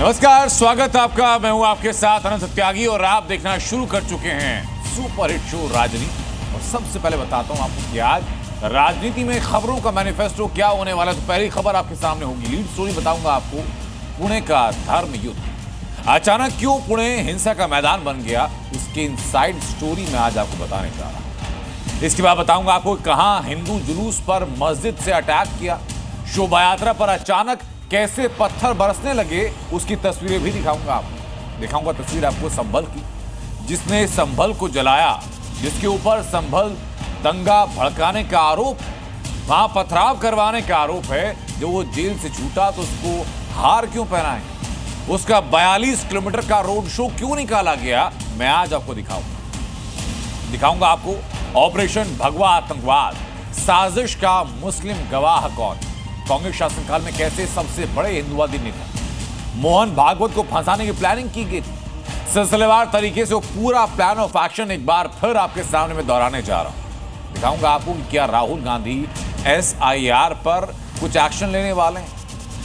नमस्कार, स्वागत आपका। मैं हूं आपके साथ अनंत त्यागी और आप देखना शुरू कर चुके हैं सुपर हिट शो राजनीति। और सबसे पहले बताता हूं आपको कि आज राजनीति में खबरों का मैनिफेस्टो क्या होने वाला है। तो पहली खबर आपके सामने होगी। लीड स्टोरी बताऊंगा आपको पुणे का धर्म युद्ध। अचानक क्यों पुणे हिंसा का मैदान बन गया, उसकी इनसाइड स्टोरी मैं आज आपको बताने जा रहा हूं। इसके बाद बताऊंगा आपको कहां हिंदू जुलूस पर मस्जिद से अटैक किया, शोभा यात्रा पर अचानक कैसे पत्थर बरसने लगे, उसकी तस्वीरें भी दिखाऊंगा तस्वीर आपको संभल की, जिसने संभल को जलाया, जिसके ऊपर संभल दंगा भड़काने का आरोप, वहां पथराव करवाने का आरोप है। जो वो जेल से छूटा तो उसको हार क्यों पहनाए, उसका 42 किलोमीटर का रोड शो क्यों निकाला गया, मैं आज आपको दिखाऊंगा आपको ऑपरेशन भगवा आतंकवाद, साजिश का मुस्लिम गवाह कौन, कांग्रेस शासनकाल में कैसे सबसे बड़े हिंदुवादी नेता मोहन भागवत को फंसाने की प्लानिंग की गई थी। सिलसिलेवार तरीके से वो पूरा प्लान ऑफ एक्शन एक बार फिर आपके सामने में दोहराने जा रहा हूं। दिखाऊंगा आपको कि क्या राहुल गांधी SIR पर कुछ एक्शन लेने वाले हैं।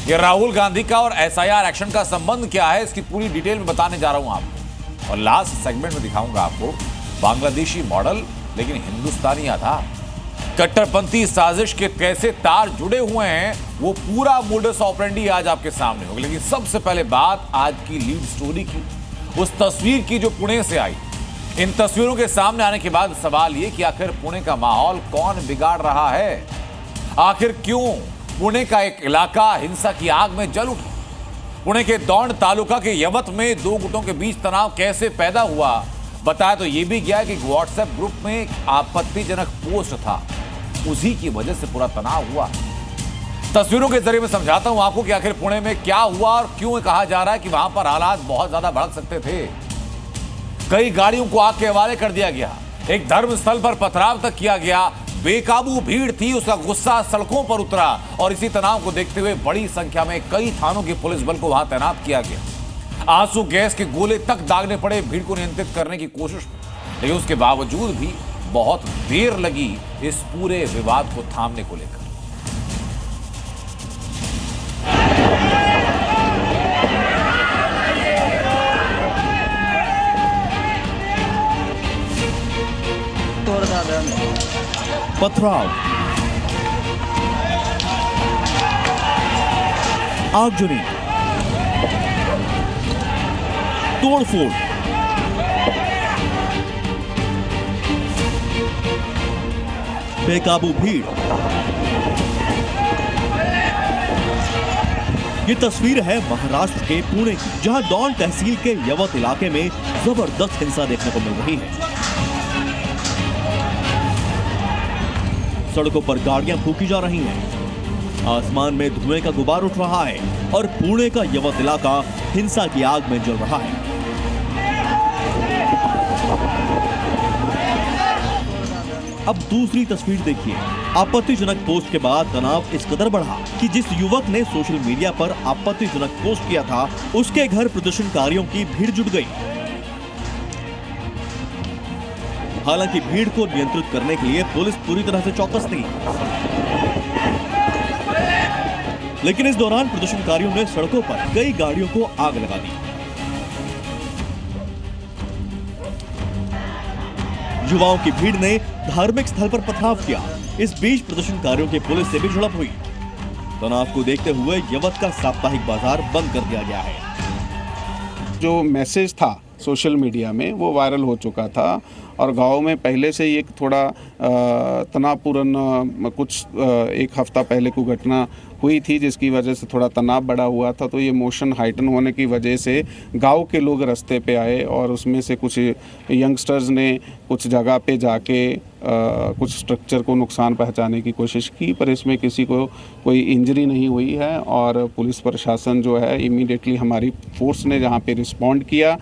ये राहुल गांधी का और SIR एक्शन का संबंध क्या है, इसकी पूरी डिटेल में बताने जा रहा हूं आपको। और लास्ट सेगमेंट में दिखाऊंगा आपको बांग्लादेशी मॉडल लेकिन हिंदुस्तानी आधार, कट्टरपंथी साजिश के कैसे तार जुड़े हुए हैं, वो पूरा मोडस ऑपरेंडी आज आपके सामने होगा। लेकिन सबसे पहले बात आज की लीड स्टोरी की, उस तस्वीर की जो पुणे से आई। इन तस्वीरों के सामने आने के बाद सवाल ये कि आखिर पुणे का माहौल कौन बिगाड़ रहा है, आखिर क्यों पुणे का एक इलाका हिंसा की आग में जल उठा। पुणे के दौंड तालुका के यवत में दो गुटों के बीच तनाव कैसे पैदा हुआ, बताया तो यह भी गया कि व्हाट्सएप ग्रुप में एक आपत्तिजनक पोस्ट था, उसी की वजह से पूरा तनाव हुआ। तस्वीरों के जरिए मैं समझाता हूं आपको कि आखिर पुणे में क्या हुआ और क्यों कहा जा रहा है कि वहां पर हालात बहुत ज्यादा भड़क सकते थे। कई गाड़ियों को आग के हवाले कर दिया गया, एक धर्मस्थल पर पथराव तक किया गया, बेकाबू भीड़ थी, उसका गुस्सा सड़कों पर उतरा और इसी तनाव को देखते हुए बड़ी संख्या में कई थानों के पुलिस बल को वहां तैनात किया गया। आंसू गैस के गोले तक दागने पड़े भीड़ को नियंत्रित करने की कोशिश में, लेकिन उसके बावजूद भी बहुत देर लगी इस पूरे विवाद को थामने को लेकर। पथराव, आगजनी, तोड़फोड़, बेकाबू भीड़। ये तस्वीर है महाराष्ट्र के पुणे की, जहां दौंड तहसील के यवत इलाके में जबरदस्त हिंसा देखने को मिल रही है। सड़कों पर गाड़ियां फूंकी जा रही हैं, आसमान में धुएं का गुबार उठ रहा है और पुणे का यवत इलाका हिंसा की आग में जल रहा है। अब दूसरी तस्वीर देखिए। आपत्तिजनक पोस्ट के बाद तनाव इस कदर बढ़ा कि जिस युवक ने सोशल मीडिया पर आपत्तिजनक पोस्ट किया था, उसके घर प्रदर्शनकारियों की भीड़ जुट गई। हालांकि भीड़ को नियंत्रित करने के लिए पुलिस पूरी तरह से चौकस थी, लेकिन इस दौरान प्रदर्शनकारियों ने सड़कों पर कई गाड़ियों को आग लगा दी। युवाओं की भीड़ ने धार्मिक स्थल पर पथराव किया। इस बीच प्रदर्शनकारियों की पुलिस से भी झड़प हुई। तनाव को देखते हुए यवत का साप्ताहिक बाजार बंद कर दिया गया है। जो मैसेज था सोशल मीडिया में वो वायरल हो चुका था और गांव में पहले से ही एक थोड़ा तनावपूर्ण एक हफ्ता पहले को घटना हुई थी, जिसकी वजह से थोड़ा तनाव बढ़ा हुआ था। तो ये मोशन हाइटन होने की वजह से गांव के लोग रास्ते पे आए और उसमें से कुछ यंगस्टर्स ने कुछ जगह पे जाके कुछ स्ट्रक्चर को नुकसान पहुंचाने की कोशिश की, पर इसमें किसी को कोई इंजरी नहीं हुई है। और पुलिस प्रशासन जो है इमीडिएटली हमारी फोर्स ने जहाँ पे रिस्पॉन्ड किया।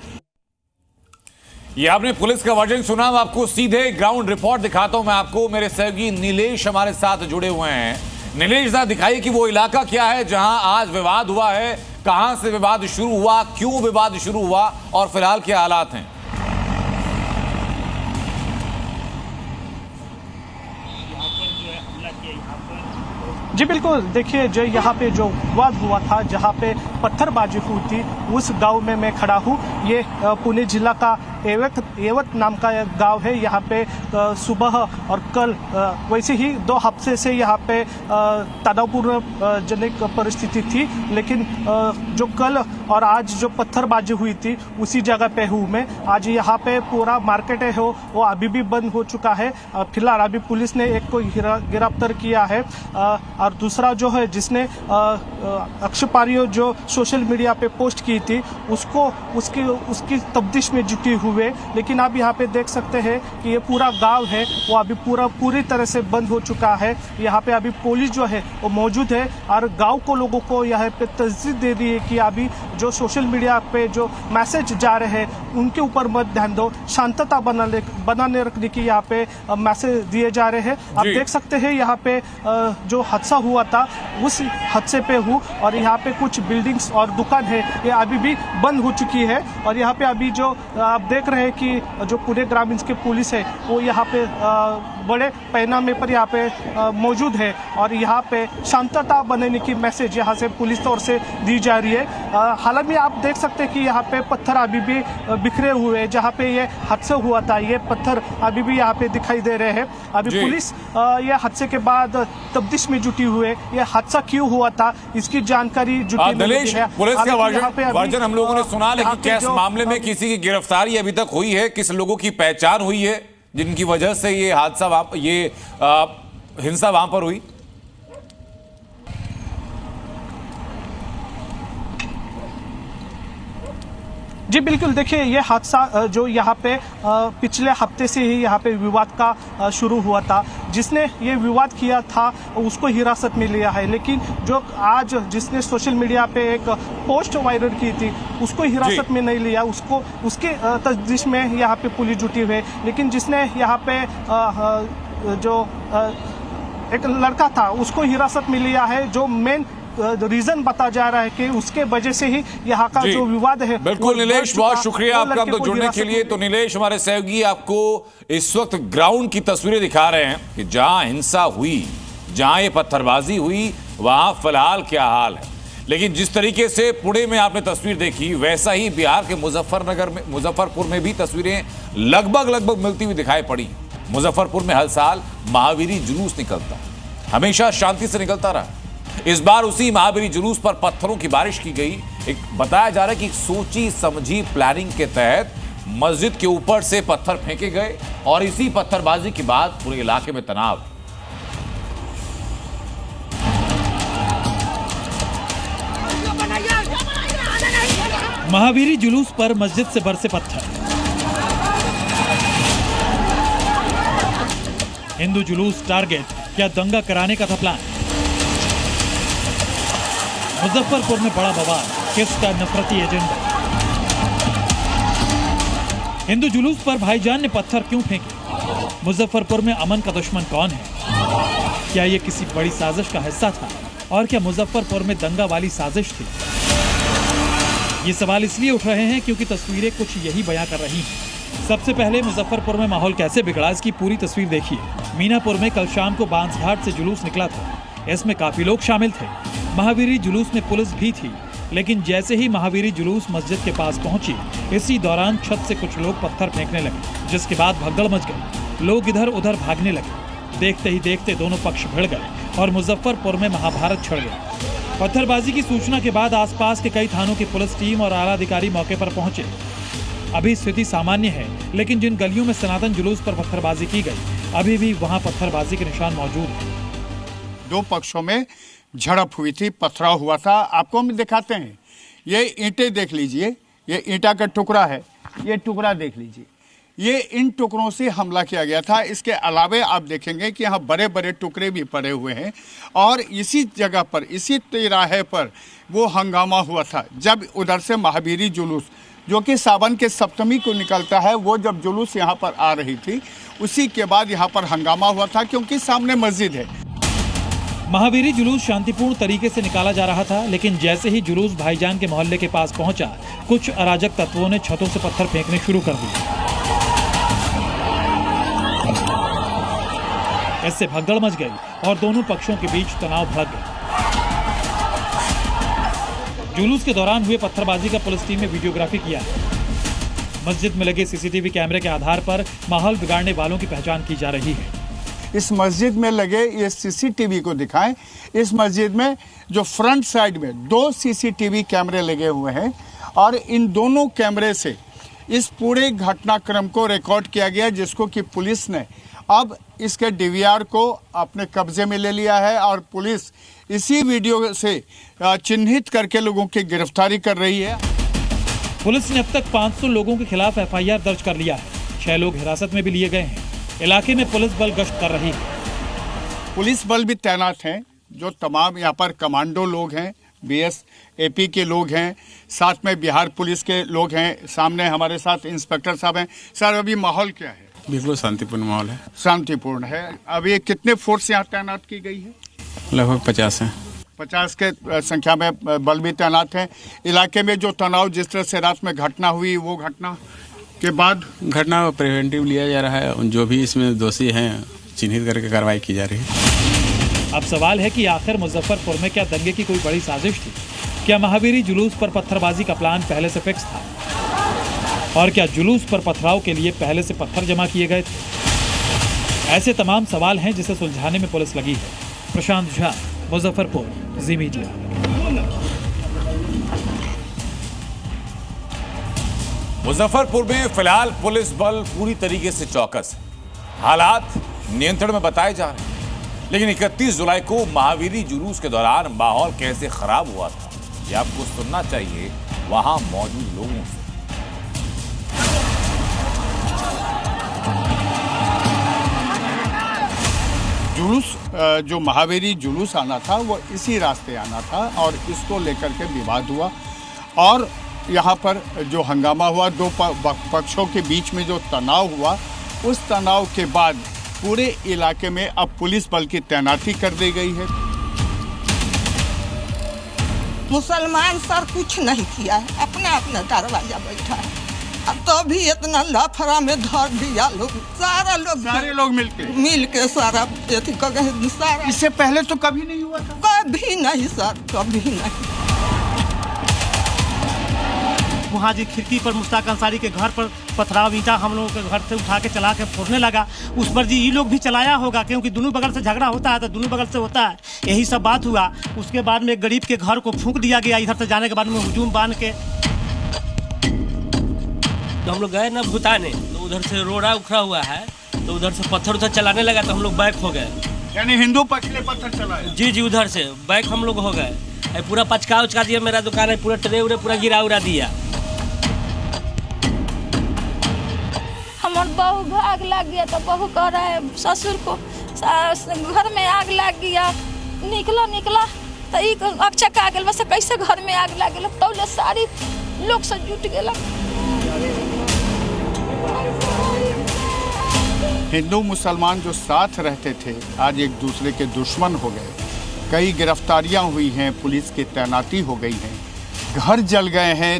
ये आपने पुलिस का वर्जन सुना। आपको सीधे ग्राउंड रिपोर्ट दिखाता हूं मैं आपको। मेरे सहयोगी नीलेश हमारे साथ जुड़े हुए हैं। नीलेश जरा दिखाइए कि वो इलाका क्या है जहां आज विवाद हुआ है, कहां से विवाद शुरू हुआ, क्यों विवाद शुरू हुआ और फिलहाल क्या हालात हैं। जी बिल्कुल, देखिए जो यहाँ पे जो विवाद हुआ था, जहाँ पे पत्थरबाजी हुई थी, उस गांव में मैं खड़ा हूँ। ये पुणे जिला का एवत नाम का एक गांव है। यहाँ पे सुबह और कल वैसे ही 2 हफ्ते से यहाँ पे तनावपूर्ण जनिक परिस्थिति थी, लेकिन जो कल और आज जो पत्थरबाजी हुई थी उसी जगह पे हूँ मैं। आज यहाँ पे पूरा मार्केट है वो अभी भी बंद हो चुका है। फिलहाल अभी पुलिस ने एक को गिरफ्तार किया है और दूसरा जो है जिसने आक्षेपार्ह जो सोशल मीडिया पे पोस्ट की थी उसकी तफ्तीश में जुटी हुए। लेकिन आप यहाँ पे देख सकते हैं कि ये पूरा गांव है वो अभी पूरी तरह से बंद हो चुका है। यहाँ पे अभी पुलिस जो है वो मौजूद है और गांव को लोगों को यहाँ पे तस्दीक दे रही है कि अभी जो सोशल मीडिया पे जो मैसेज जा रहे हैं उनके ऊपर मत ध्यान दो, शांतता बनाने रखने की यहाँ पे मैसेज दिए जा रहे हैं। आप देख सकते हैं यहाँ पे जो हादसा हुआ था उस हादसे पे हूँ और यहाँ पे कुछ बिल्डिंग्स और दुकान है ये अभी भी बंद हो चुकी है। और यहाँ पे अभी जो आप देख रहे हैं कि जो पुणे ग्रामीण की पुलिस है वो यहाँ पे बड़े पैमाने पर यहाँ पे मौजूद है और यहाँ पे शांतता बनाने की मैसेज यहाँ से पुलिस तौर से दी जा रही है। हालांकि आप देख सकते हैं कि यहाँ पे पत्थर अभी भी बिखरे हुए हैं। जहाँ पे ये हादसा हुआ था ये पत्थर अभी भी यहाँ पे दिखाई दे रहे हैं। अभी पुलिस ये हादसे के बाद तफ्तीश में जुटी हुई है। ये हादसा क्यों हुआ था इसकी जानकारी जुटी नलेश, पुलिस का वर्जन हम लोगों ने सुना, लेकिन क्या इस मामले में किसी की गिरफ्तारी अभी तक हुई है? किस लोगों की पहचान हुई है जिनकी वजह से ये हादसा हिंसा वहां पर हुई? जी बिल्कुल, देखिए ये हादसा जो यहाँ पे पिछले हफ्ते से ही यहाँ पे विवाद का शुरू हुआ था। जिसने ये विवाद किया था उसको हिरासत में लिया है, लेकिन जो आज जिसने सोशल मीडिया पे एक पोस्ट वायरल की थी उसको हिरासत में नहीं लिया। उसके तफ्तीश में यहाँ पे पुलिस जुटी हुई है। लेकिन जिसने यहाँ पे जो एक लड़का था उसको हिरासत में लिया है। जो मेन रीजन बता जा रहा है कि उसके वजह से ही यहाँ का जो विवाद है। बिल्कुल नीलेश, बहुत शुक्रिया आपका तो जुड़ने के लिए। तो नीलेश, हमारे सहयोगी आपको इस वक्त ग्राउंड की तस्वीरें दिखा रहे हैं कि जहां हिंसा हुई, जहां ये पत्थरबाजी हुई, वहां फिलहाल क्या हाल है। लेकिन जिस तरीके से पुणे में आपने तस्वीर देखी, वैसा ही बिहार के मुजफ्फरपुर में भी तस्वीरें लगभग मिलती हुई दिखाई पड़ी। मुजफ्फरपुर में हर साल महावीरी जुलूस निकलता, हमेशा शांति से निकलता रहा। इस बार उसी महावीरी जुलूस पर पत्थरों की बारिश की गई। एक बताया जा रहा है कि सोची समझी प्लानिंग के तहत मस्जिद के ऊपर से पत्थर फेंके गए और इसी पत्थरबाजी के बाद पूरे इलाके में तनाव। महावीरी जुलूस पर मस्जिद से बरसे पत्थर। हिंदू जुलूस टारगेट, क्या दंगा कराने का था प्लान? मुजफ्फरपुर में बड़ा बवाल, किसका नफरती एजेंडा? हिंदू जुलूस पर भाईजान ने पत्थर क्यों फेंके? मुजफ्फरपुर में अमन का दुश्मन कौन है? क्या ये किसी बड़ी साजिश का हिस्सा था? और क्या मुजफ्फरपुर में दंगा वाली साजिश थी? ये सवाल इसलिए उठ रहे हैं क्योंकि तस्वीरें कुछ यही बयां कर रही हैं। सबसे पहले मुजफ्फरपुर में माहौल कैसे बिगड़ा, इसकी पूरी तस्वीर देखिए। मीनापुर में कल शाम को बांसघाट से जुलूस निकला था। इसमें काफी लोग शामिल थे। महावीरी जुलूस में पुलिस भी थी, लेकिन जैसे ही महावीरी जुलूस मस्जिद के पास पहुंची, इसी दौरान छत से कुछ लोग पत्थर फेंकने लगे, जिसके बाद भगदड़ मच गई। लोग इधर उधर भागने लगे। देखते ही देखते दोनों पक्ष भिड़ गए और मुजफ्फरपुर में महाभारत छिड़ गया। पत्थरबाजी की सूचना के बाद आसपास के कई थानों की पुलिस टीम और आला अधिकारी मौके पर पहुंचे। अभी स्थिति सामान्य है, लेकिन जिन गलियों में सनातन जुलूस पर पत्थरबाजी की गई, अभी भी वहां पत्थरबाजी के निशान मौजूद हैं। दो पक्षों में झड़प हुई थी, पथराव हुआ था। आपको हम दिखाते हैं, ये ईंटें देख लीजिए, ये ईंटा का टुकड़ा है, ये टुकड़ा देख लीजिए, ये इन टुकड़ों से हमला किया गया था। इसके अलावे आप देखेंगे कि यहाँ बड़े बड़े टुकड़े भी पड़े हुए हैं और इसी जगह पर, इसी तिराहे पर वो हंगामा हुआ था जब उधर से महावीरी जुलूस, जो कि सावन के सप्तमी को निकलता है, वो जब जुलूस यहाँ पर आ रही थी, उसी के बाद यहाँ पर हंगामा हुआ था क्योंकि सामने मस्जिद है। महावीरी जुलूस शांतिपूर्ण तरीके से निकाला जा रहा था, लेकिन जैसे ही जुलूस भाईजान के मोहल्ले के पास पहुंचा, कुछ अराजक तत्वों ने छतों से पत्थर फेंकने शुरू कर दिए। इससे भगदड़ मच गई और दोनों पक्षों के बीच तनाव भड़क गया। जुलूस के दौरान हुए पत्थरबाजी का पुलिस टीम ने वीडियोग्राफी किया है। मस्जिद में लगे सीसीटीवी कैमरे के आधार पर माहौल बिगाड़ने वालों की पहचान की जा रही है। इस मस्जिद में लगे ये सीसीटीवी को दिखाएं। इस मस्जिद में जो फ्रंट साइड में 2 सीसीटीवी कैमरे लगे हुए हैं और इन दोनों कैमरे से इस पूरे घटनाक्रम को रिकॉर्ड किया गया, जिसको कि पुलिस ने अब इसके डीवीआर को अपने कब्जे में ले लिया है और पुलिस इसी वीडियो से चिन्हित करके लोगों की गिरफ्तारी कर रही है। पुलिस ने अब तक 500 लोगों के खिलाफ एफआईआर दर्ज कर लिया है। 6 लोग हिरासत में भी लिए गए हैं। इलाके में पुलिस बल गश्त कर रही है। पुलिस बल भी तैनात हैं, जो तमाम यहाँ पर कमांडो लोग हैं, बीएसएपी के लोग हैं, साथ में बिहार पुलिस के लोग हैं। सामने हमारे साथ इंस्पेक्टर साहब हैं। सर, अभी माहौल क्या है? बिल्कुल शांतिपूर्ण माहौल है। शांतिपूर्ण है। अभी कितने फोर्स यहाँ तैनात की गई है? लगभग 50 है। 50 के संख्या में बल भी तैनात हैं। इलाके में जो तनाव जिस तरह से रात में घटना हुई, वो घटना के बाद घटना प्रिवेंटिव लिया जा रहा है। जो भी इसमें दोषी हैं चिन्हित करके कार्रवाई की जा रही है। अब सवाल है कि आखिर मुजफ्फरपुर में क्या दंगे की कोई बड़ी साजिश थी? क्या महावीरी जुलूस पर पत्थरबाजी का प्लान पहले से फिक्स था? और क्या जुलूस पर पथराव के लिए पहले से पत्थर जमा किए गए थे? ऐसे तमाम सवाल हैं जिसे सुलझाने में पुलिस लगी है। प्रशांत झा, मुजफ्फरपुर, जी मीडिया। मुजफ्फरपुर में फिलहाल पुलिस बल पूरी तरीके से चौकस है। हालात नियंत्रण में बताए जा रहे हैं, लेकिन 31 जुलाई को महावीरी जुलूस के दौरान माहौल कैसे खराब हुआ था, ये आपको सुनना चाहिए वहां मौजूद लोगों से। जुलूस जो महावीरी जुलूस आना था वो इसी रास्ते आना था और इसको लेकर के विवाद हुआ और यहाँ पर जो हंगामा हुआ, 2 पक्षों के बीच में जो तनाव हुआ, उस तनाव के बाद पूरे इलाके में अब पुलिस बल की तैनाती कर दी गई है। मुसलमान सर कुछ नहीं किया है, अपना अपना दरवाजा बैठा है। अब तो भी इतना लाफरा में धर दिया लोग, सारे लोग मिल के सारा सारा। इससे पहले तो कभी नहीं हुआ था? कभी नहीं सर, कभी नहीं। वहाँ जी खिड़की पर मुश्ताक अंसारी के घर पर पथराव ईंटा हम लोगों के घर से उठा के चला के फोड़ने लगा। उस पर जी ये लोग भी चलाया होगा, क्योंकि दोनों बगल से झगड़ा होता है तो दोनों बगल से होता है, यही सब बात हुआ। उसके बाद में एक गरीब के घर को फूंक दिया गया। इधर से जाने के बाद में हुजूम बांध के तो हम लोग गए ना भूटाने, तो उधर से रोड़ा उखड़ा हुआ है, तो उधर से पत्थर उधर चलाने लगा तो हम लोग बैक हो गए। यानी हिंदू पक्ष ने पत्थर चलाया? जी, उधर से बैक हम लोग हो गए। पूरा पचका उचका दिया, मेरा दुकान है पूरा ट्रे उरे पूरा गिरा उड़ा दिया। हमार बहू आग लग गया तो बहू कह रहा है ससुर को घर में आग लग गया, निकला तो अक्षक आ गया। बस कैसे घर में आग लग गया, तो सारी लोग से जुट गया। हिंदू मुसलमान जो साथ रहते थे आज एक दूसरे के दुश्मन हो गए। कई गिरफ्तारियां हुई हैं, पुलिस की तैनाती हो गई है, घर जल गए हैं।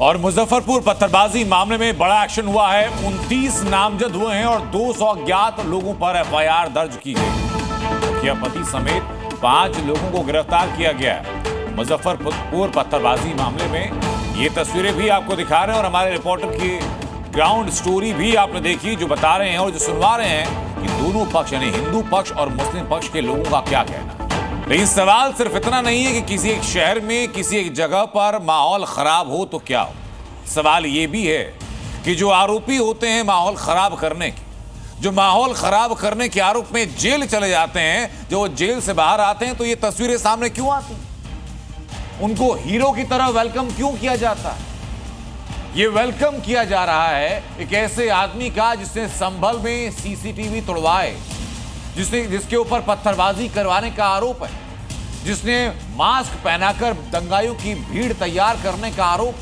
और मुजफ्फरपुर पत्थरबाजी मामले में बड़ा एक्शन हुआ है। 29 नामजद हुए हैं और 200 अज्ञात लोगों पर एफआईआर दर्ज की गई। मुखिया पति समेत 5 लोगों को गिरफ्तार किया गया है। मुजफ्फरपुर पत्थरबाजी मामले में ये तस्वीरें भी आपको दिखा रहे हैं और हमारे रिपोर्टर की ग्राउंड स्टोरी भी आपने देखी, जो बता रहे हैं और जो सुनवा रहे हैं कि दोनों पक्ष यानी हिंदू पक्ष और मुस्लिम पक्ष के लोगों का क्या कहना। लेकिन सवाल सिर्फ इतना नहीं है कि किसी एक शहर में किसी एक जगह पर माहौल खराब हो तो क्या हो। सवाल ये भी है कि जो आरोपी होते हैं माहौल खराब करने के, जो माहौल खराब करने के आरोप में जेल चले जाते हैं, जो वो जेल से बाहर आते हैं तो ये तस्वीरें सामने क्यों आती? उनको हीरो की तरह वेलकम क्यों किया जाता है? ये वेलकम किया जा रहा है एक ऐसे आदमी का जिसने संभल में सीसीटीवी तोड़वाए, जिसके ऊपर पत्थरबाजी करवाने का आरोप है, जिसने मास्क पहनाकर दंगाइयों की भीड़ तैयार करने का आरोप,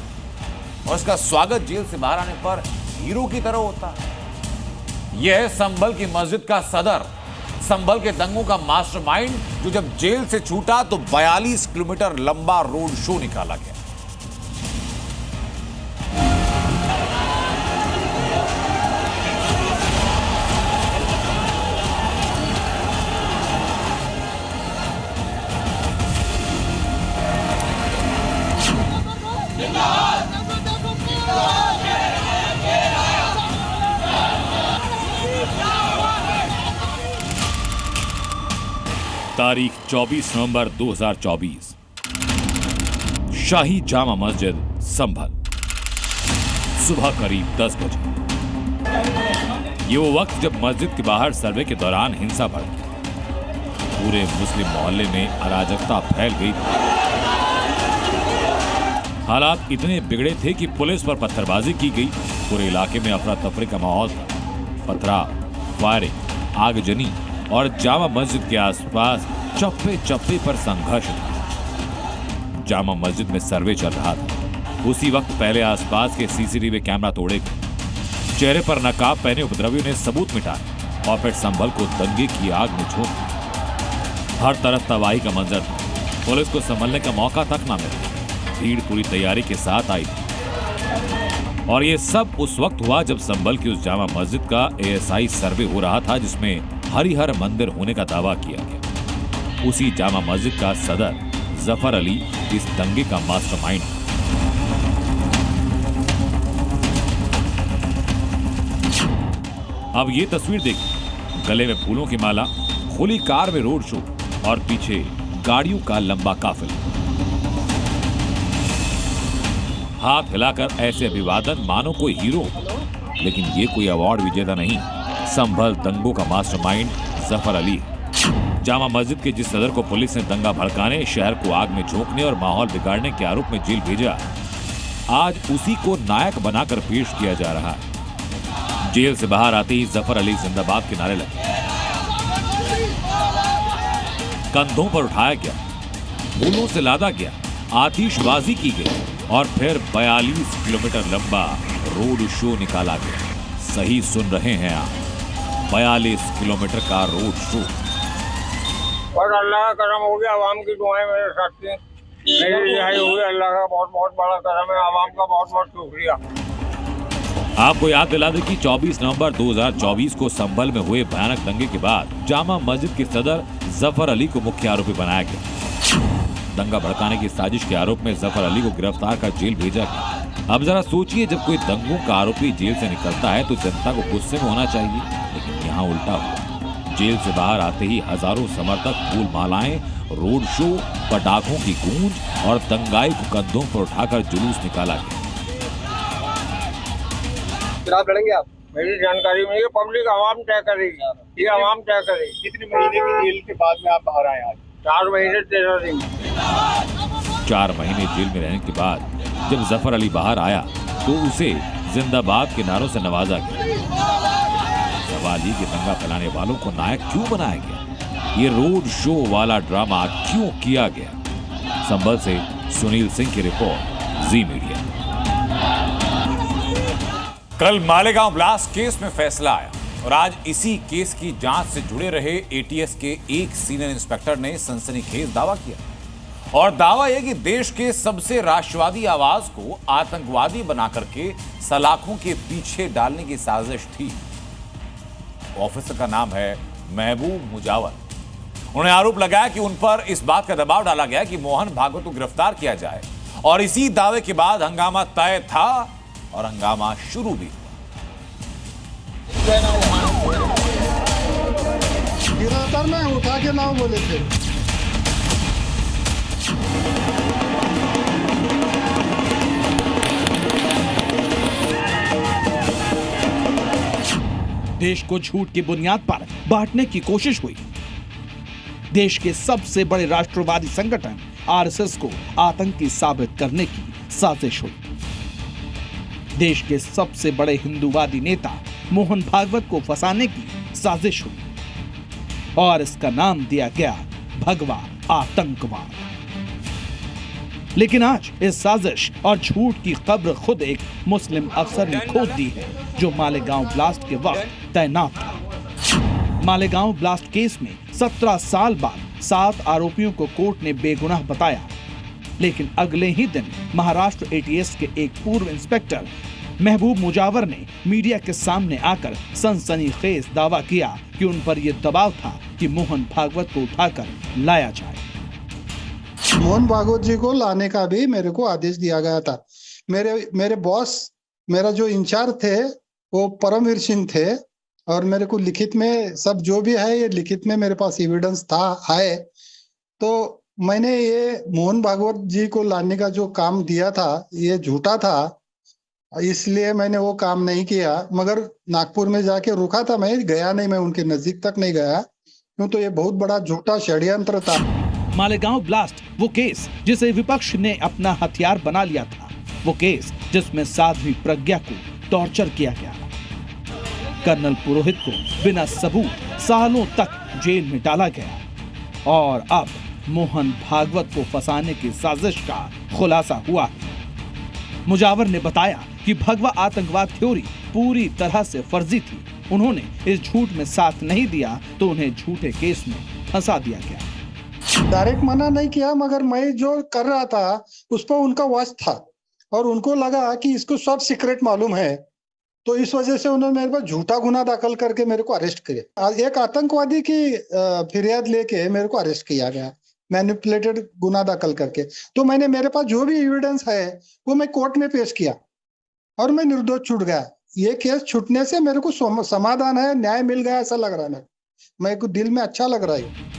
और उसका स्वागत जेल से बाहर आने पर हीरो की तरह होता है। यह है संभल की मस्जिद का सदर, संभल के दंगों का मास्टरमाइंड, जो जब जेल से छूटा तो 42 किलोमीटर लंबा रोड शो निकाला गया। तारीख 24 नवंबर 2024, शाही जामा मस्जिद संभल, सुबह करीब 10 बजे। ये वो वक्त जब मस्जिद के बाहर सर्वे के दौरान हिंसा भड़की। पूरे मुस्लिम मोहल्ले में अराजकता फैल गई थी। हालात इतने बिगड़े थे कि पुलिस पर पत्थरबाजी की गई। पूरे इलाके में अफरा तफरी का माहौल था। पथराव, फायरिंग, आगजनी और जामा मस्जिद के आसपास चप्पे चप्पे पर संघर्ष था। जामा मस्जिद में सर्वे चल रहा था। उसी वक्त पहले आसपास के सीसीटीवी कैमरा तोड़े गए। चेहरे पर नकाब पहने उपद्रवियों ने सबूत मिटाए और फिर संभल को दंगे की आग में झोंक दिया। हर तरफ तबाही का मंजर था। पुलिस को संभलने का मौका तक ना मिला। भीड़ पूरी तैयारी के साथ आई थी और ये सब उस वक्त हुआ जब संभल की उस जामा मस्जिद का ASI सर्वे हो रहा था, जिसमें हरिहर मंदिर होने का दावा किया गया। उसी जामा मस्जिद का सदर जफर अली इस दंगे का मास्टरमाइंड था। अब ये तस्वीर देखिए, गले में फूलों की माला, खुली कार में रोड शो और पीछे गाड़ियों का लंबा काफिला। हाथ हिलाकर ऐसे अभिवादन मानो कोई हीरो, लेकिन ये कोई अवार्ड विजेता नहीं। संभल दंगों का मास्टरमाइंड जफर अली है। जामा मस्जिद के जिस सदर को पुलिस ने दंगा भड़काने, शहर को आग में झोंकने और माहौल बिगाड़ने के आरोप में जेल भेजा, आज उसी को नायक बनाकर पेश किया जा रहा है। जेल से बाहर आते ही जफर अली जिंदाबाद के नारे लगे, कंधों पर उठाया गया, फूलों से लादा गया, आतिशबाजी की गई और फिर 42 किलोमीटर लंबा रोड शो निकाला गया। सही सुन रहे हैं आप, 42 किलोमीटर का रोड शो। और अल्लाह का करम हो गया, आवाम की दुआएं मेरे साथ थी, मेरी रिहाई हो गई। अल्लाह का बहुत बहुत बड़ा करम है, आवाम का बहुत बहुत शुक्रिया। आपको याद दिला दें कि 24 नवंबर 2024 को संभल में हुए भयानक दंगे के बाद जामा मस्जिद के सदर जफर अली को मुख्य आरोपी बनाया गया। दंगा भड़काने की साजिश के आरोप में जफर अली को गिरफ्तार कर जेल भेजा गया। अब जरा सोचिए, जब कोई दंगों का आरोपी जेल से निकलता है तो जनता को गुस्से में होना चाहिए, लेकिन यहाँ उल्टा हुआ। जेल से बाहर आते ही हजारों समर्थक, फूल मालाएं, रोड शो, पटाखों की गूंज और दंगाई को कंधों पर उठाकर जुलूस निकाला गया। आप लड़ेंगे? आप मेरी जानकारी में ये पब्लिक आवाम तय करेगी, ये आवाम तय करेगी। कितने महीने की जेल के बाद में आप बाहर आए आज? 4 महीने 13 दिन। 4 महीने जेल में रहने के बाद जब जफर अली बाहर आया तो उसे जिंदाबाद के नारों से नवाजा गया। सवाल ये कि दंगा फैलाने वालों को नायक क्यों बनाया गया? ये रोड शो वाला ड्रामा क्यों किया गया? संभल से सुनील सिंह की रिपोर्ट, जी मीडिया। कल मालेगांव ब्लास्ट केस में फैसला आया और आज इसी केस की जांच से जुड़े रहे ATS के एक सीनियर इंस्पेक्टर ने सनसनीखेज दावा किया। और दावा यह कि देश के सबसे राष्ट्रवादी आवाज को आतंकवादी बनाकर के सलाखों के पीछे डालने की साजिश थी। ऑफिसर का नाम है महबूब मुजावर। उन्होंने आरोप लगाया कि उन पर इस बात का दबाव डाला गया कि मोहन भागवत को गिरफ्तार किया जाए और इसी दावे के बाद हंगामा तय था और हंगामा शुरू भी हुआ। गिरफ्तार में उठा के नाम बोले थे। देश को झूठ की बुनियाद पर बांटने की कोशिश हुई। देश के सबसे बड़े राष्ट्रवादी संगठन RSS को आतंकी साबित करने की साजिश हुई। देश के सबसे बड़े हिंदूवादी नेता मोहन भागवत को फंसाने की साजिश हुई और इसका नाम दिया गया भगवा आतंकवाद। लेकिन आज इस साजिश और झूठ की कब्र खुद एक मुस्लिम अफसर ने खोद दी है, जो मालेगांव ब्लास्ट के वक्त तैनात था। मालेगांव ब्लास्ट केस में 17 साल बाद 7 आरोपियों को कोर्ट ने बेगुनाह बताया, लेकिन अगले ही दिन महाराष्ट्र ATS के एक पूर्व इंस्पेक्टर महबूब मुजावर ने मीडिया के सामने आकर सनसनीखेज दावा किया कि उन पर यह दबाव था कि मोहन भागवत को उठाकर लाया जाए। मोहन भागवत जी को लाने का भी मेरे को आदेश दिया गया था। मेरे बॉस, मेरा जो इंचार्ज थे वो परमवीर सिंह थे और मेरे को लिखित में सब जो भी है ये लिखित में मेरे पास एविडेंस था है तो मैंने ये मोहन भागवत जी को लाने का जो काम दिया था ये झूठा था, इसलिए मैंने वो काम नहीं किया। मगर नागपुर में जाके रुका था, मैं गया नहीं, मैं उनके नजदीक तक नहीं गया, क्यों तो ये बहुत बड़ा झूठा षड्यंत्र था। मालेगांव ब्लास्ट वो केस जिसे विपक्ष ने अपना हथियार बना लिया था, वो केस जिसमें साध्वी प्रज्ञा को टॉर्चर किया गया, कर्नल पुरोहित को बिना सबूत सालों तक जेल में डाला गया, और अब मोहन भागवत को फंसाने की साजिश का खुलासा हुआ। मुजावर ने बताया कि भगवा आतंकवाद थ्योरी पूरी तरह से फर्जी थी। उन्होंने इस झूठ में साथ नहीं दिया तो उन्हें झूठे केस में फंसा दिया गया। डायरेक्ट मना नहीं किया, मगर मैं जो कर रहा था उस पर उनका वश था और उनको लगा कि इसको सब सीक्रेट मालूम है, तो इस वजह से उन्होंने मेरे पर झूठा गुना दाखिल करके मेरे को अरेस्ट किया। एक आतंकवादी की फिरियाद लेके मेरे को अरेस्ट किया गया, मैनिपुलेटेड गुना दाखिल करके। तो मैंने, मेरे पास जो भी एविडेंस है वो मैं कोर्ट में पेश किया और मैं निर्दोष छूट गया। ये केस छूटने से मेरे को समाधान है, न्याय मिल गया ऐसा लग रहा है, मेरे को दिल में अच्छा लग रहा है।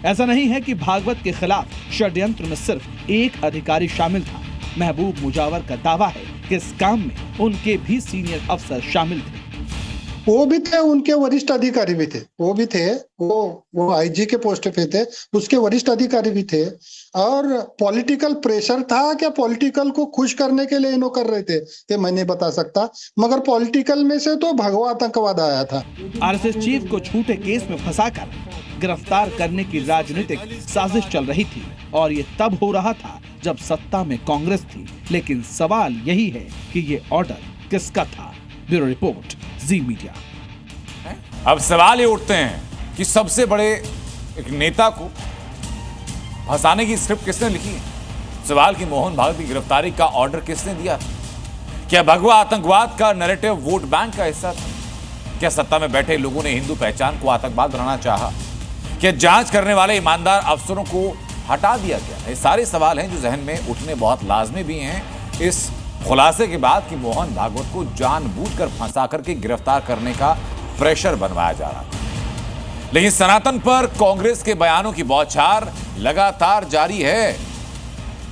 ऐसा नहीं है कि भागवत के खिलाफ षड्यंत्र में सिर्फ एक अधिकारी शामिल था। महबूब मुजावर का दावा है कि इस काम में उनके भी सीनियर अफसर शामिल थे। वो भी थे, उनके वरिष्ठ अधिकारी भी थे, वो भी थे, वो आईजी के पोस्ट पे थे, उसके वरिष्ठ अधिकारी भी थे। और पॉलिटिकल प्रेशर था क्या, पॉलिटिकल को खुश करने के लिए इन्हों कर रहे थे, ये मैं नहीं बता सकता, मगर पॉलिटिकल में से तो भगवा आतंकवाद आया था। आरएसएस चीफ को झूठे केस में फंसाकर गिरफ्तार करने की राजनीतिक साजिश चल रही थी, और ये तब हो रहा था जब सत्ता में कांग्रेस थी। लेकिन सवाल यही है कि ये ऑर्डर किसका था। ब्यूरो रिपोर्ट, जी मीडिया। अब सवाल ये उठते हैं कि सबसे बड़े एक नेता को फंसाने की स्क्रिप्ट किसने लिखी है? सवाल कि मोहन भागवत की गिरफ्तारी का ऑर्डर किसने दिया था? क्या भगवा आतंकवाद का नैरेटिव वोट बैंक का हिस्सा था? क्या सत्ता में बैठे लोगों ने हिंदू पहचान को आतंकवाद बनाना चाहा? क्या जांच करने वाले ईमानदार अफसरों को हटा दिया गया? ये सारे सवाल हैं जो जहन में उठने बहुत लाजमी भी हैं इस खुलासे के बाद कि मोहन भागवत को जानबूझकर फंसा करके गिरफ्तार करने का प्रेशर बनवाया जा रहा था। लेकिन सनातन पर कांग्रेस के बयानों की बौछार लगातार जारी है।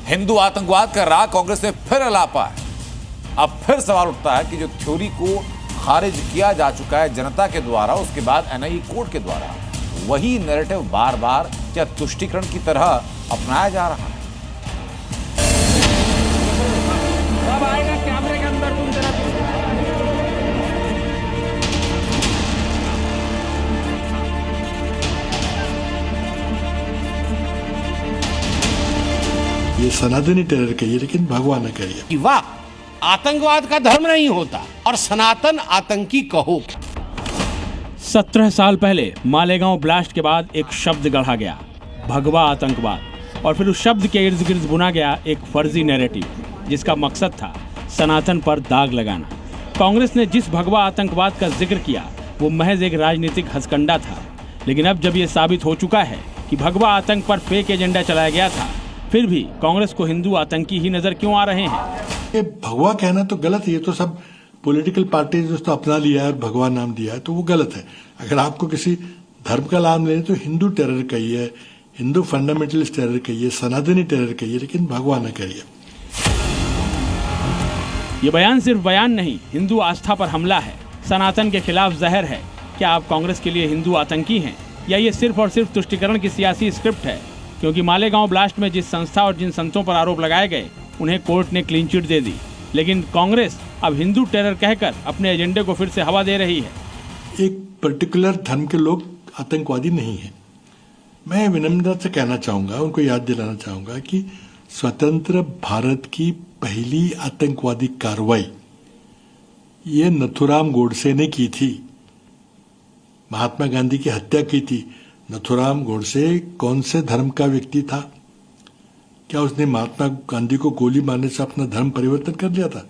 हिंदू आतंकवाद का राग कांग्रेस ने फिर अलापा है। अब फिर सवाल उठता है कि जो थ्योरी को खारिज किया जा चुका है जनता के द्वारा, उसके बाद एनआईए कोर्ट के द्वारा, वही नैरेटिव बार बार क्या तुष्टीकरण की तरह अपनाया जा रहा है? कैमरे के अंदर तुम जरा ये सनातनी टेरर कहिए लेकिन भगवान न करिए। वाह, आतंकवाद का धर्म नहीं होता और सनातन आतंकी कहो। 17 साल पहले मालेगांव ब्लास्ट के बाद एक शब्द गढ़ा गया, भगवा आतंकवाद, और फिर उस शब्द के इर्द गिर्द बुना गया एक फर्जी नैरेटिव जिसका मकसद था सनातन पर दाग लगाना। कांग्रेस ने जिस भगवा आतंकवाद का जिक्र किया वो महज एक राजनीतिक हथकंडा था। लेकिन अब जब ये साबित हो चुका है कि भगवा आतंक पर फेक एजेंडा चलाया गया था, फिर भी कांग्रेस को हिंदू आतंकी ही नजर क्यों आ रहे हैं? ये भगवा कहना तो गलत है, ये तो सब पॉलिटिकल पार्टीज ने तो अपना लिया है और भगवा नाम दिया है, तो वो गलत है। अगर आपको किसी धर्म का नाम लेना तो हिंदू टेरर कहिए, हिंदू फंडामेंटलिस्ट टेरर कहिए, सनातनी टेरर कहिए, लेकिन भगवा न करिए। ये बयान सिर्फ बयान नहीं, हिंदू आस्था पर हमला है, सनातन के खिलाफ जहर है। क्या आप कांग्रेस के लिए हिंदू आतंकी हैं, या ये सिर्फ और सिर्फ तुष्टीकरण की सियासी स्क्रिप्ट है? क्योंकि मालेगांव ब्लास्ट में जिस संस्था और जिन संतों पर आरोप लगाए गए उन्हें कोर्ट ने क्लीन चिट दे दी, लेकिन कांग्रेस अब हिंदू टेरर कहकर अपने एजेंडे को फिर से हवा दे रही है। एक पर्टिकुलर धर्म के लोग आतंकवादी नहीं है। मैं विनम्रता से कहना चाहूंगा, उनको याद दिलाना चाहूंगा कि स्वतंत्र भारत की पहली आतंकवादी कार्रवाई ये नथुराम गोडसे ने की थी। महात्मा गांधी की हत्या की थी। नथुराम गोडसे कौन से धर्म का व्यक्ति था? क्या उसने महात्मा गांधी को गोली मारने से अपना धर्म परिवर्तन कर लिया था?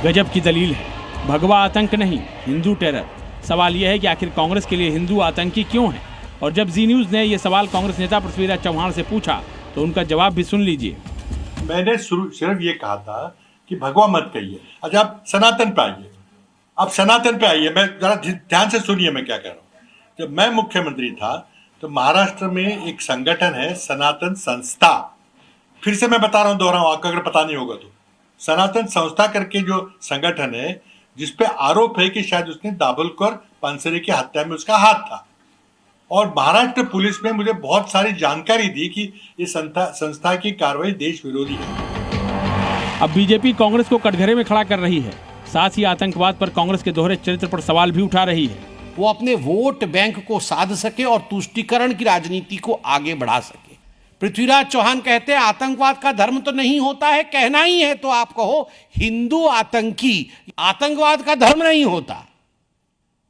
गजब की दलील है। भगवा आतंक नहीं, हिंदू टेरर। सवाल यह है कि आखिर कांग्रेस के लिए हिंदू आतंकी क्यों है? और जब जी न्यूज ने यह सवाल कांग्रेस नेता पृथ्वीराज चौहान से पूछा तो उनका जवाब भी सुन लीजिए। मैंने सिर्फ ये कहा था कि भगवा मत कहिए। अच्छा, आप सनातन पे आइए, आप सनातन पे आइए। मैं जरा ध्यान से सुनिए मैं क्या कह रहा हूँ। जब मैं मुख्यमंत्री था तो महाराष्ट्र में एक संगठन है सनातन संस्था, फिर से मैं बता रहा हूँ, दोहराऊं, आपको अगर पता नहीं होगा तो, सनातन संस्था करके जो संगठन है जिसपे आरोप है कि शायद उसने दाभोलकर पानसरे की हत्या में उसका हाथ था। और महाराष्ट्र पुलिस में मुझे बहुत सारी जानकारी दी कि ये संस्था की कार्रवाई देश विरोधी है। अब बीजेपी कांग्रेस को कटघरे में खड़ा कर रही है, साथ ही आतंकवाद पर कांग्रेस के दोहरे चरित्र पर सवाल भी उठा रही है। वो अपने वोट बैंक को साध सके और तुष्टीकरण की राजनीति को आगे बढ़ा सके। पृथ्वीराज चौहान कहते हैं आतंकवाद का धर्म तो नहीं होता है, कहना ही है तो आप कहो हिंदू आतंकी। आतंकवाद का धर्म नहीं होता,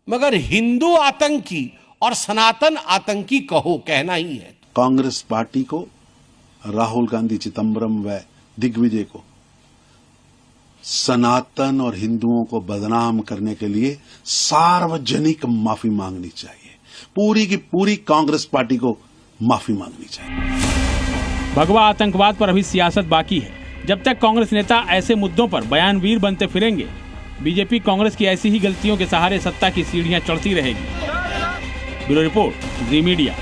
मगर हिंदू आतंकी और सनातन आतंकी कहो, कहना ही है। कांग्रेस पार्टी को, राहुल गांधी, चिदंबरम व दिग्विजय को सनातन और हिंदुओं को बदनाम करने के लिए सार्वजनिक माफी मांगनी चाहिए। पूरी की पूरी कांग्रेस पार्टी को माफी मांगनी चाहिए। भगवा आतंकवाद पर अभी सियासत बाकी है। जब तक कांग्रेस नेता ऐसे मुद्दों पर बयानवीर बनते फिरेंगे, बीजेपी कांग्रेस की ऐसी ही गलतियों के सहारे सत्ता की सीढ़ियां चढ़ती रहेगी। ब्यूरो रिपोर्ट, जी मीडिया।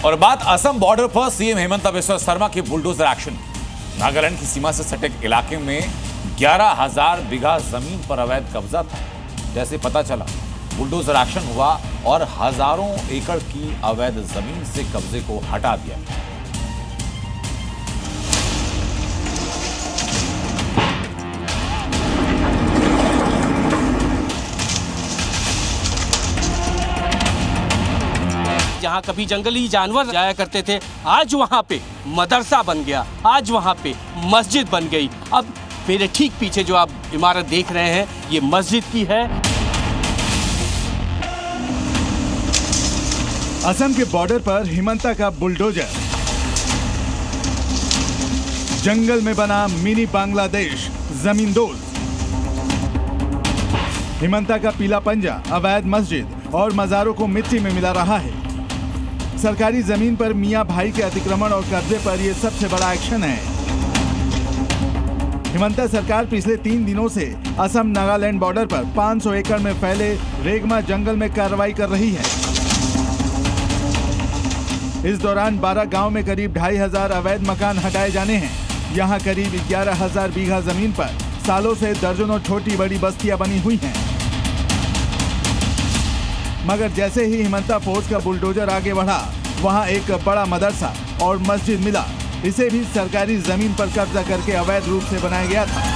और बात असम बॉर्डर पर सीएम हेमंत बिस्वा शर्मा के बुलडोजर एक्शन। नागालैंड की सीमा से सटे इलाके में 11,000 बीघा जमीन पर अवैध कब्जा था। जैसे पता चला, बुलडोजर एक्शन हुआ और हजारों एकड़ की अवैध जमीन से कब्जे को हटा दिया। जहाँ कभी जंगली जानवर जाया करते थे, आज वहाँ पे मदरसा बन गया, आज वहाँ पे मस्जिद बन गई। अब मेरे ठीक पीछे जो आप इमारत देख रहे हैं, ये मस्जिद की है। असम के बॉर्डर पर हिमंता का बुलडोजर, जंगल में बना मिनी बांग्लादेश जमींदोज। हिमंता का पीला पंजा अवैध मस्जिद और मजारों को मिट्टी में मिला रहा है। सरकारी जमीन पर मियां भाई के अतिक्रमण और कब्जे पर यह सबसे बड़ा एक्शन है। हिमंता सरकार पिछले 3 दिनों से असम नागालैंड बॉर्डर पर 500 एकड़ में फैले रेगमा जंगल में कार्रवाई कर रही है। इस दौरान 12 गांव में करीब 2,500 अवैध मकान हटाए जाने हैं। यहां करीब 11,000 बीघा जमीन पर सालों से दर्जनों छोटी बड़ी बस्तियां बनी हुई हैं। मगर जैसे ही हिमंता फोर्स का बुलडोजर आगे बढ़ा, वहां एक बड़ा मदरसा और मस्जिद मिला। इसे भी सरकारी जमीन पर कब्जा करके अवैध रूप से बनाया गया था।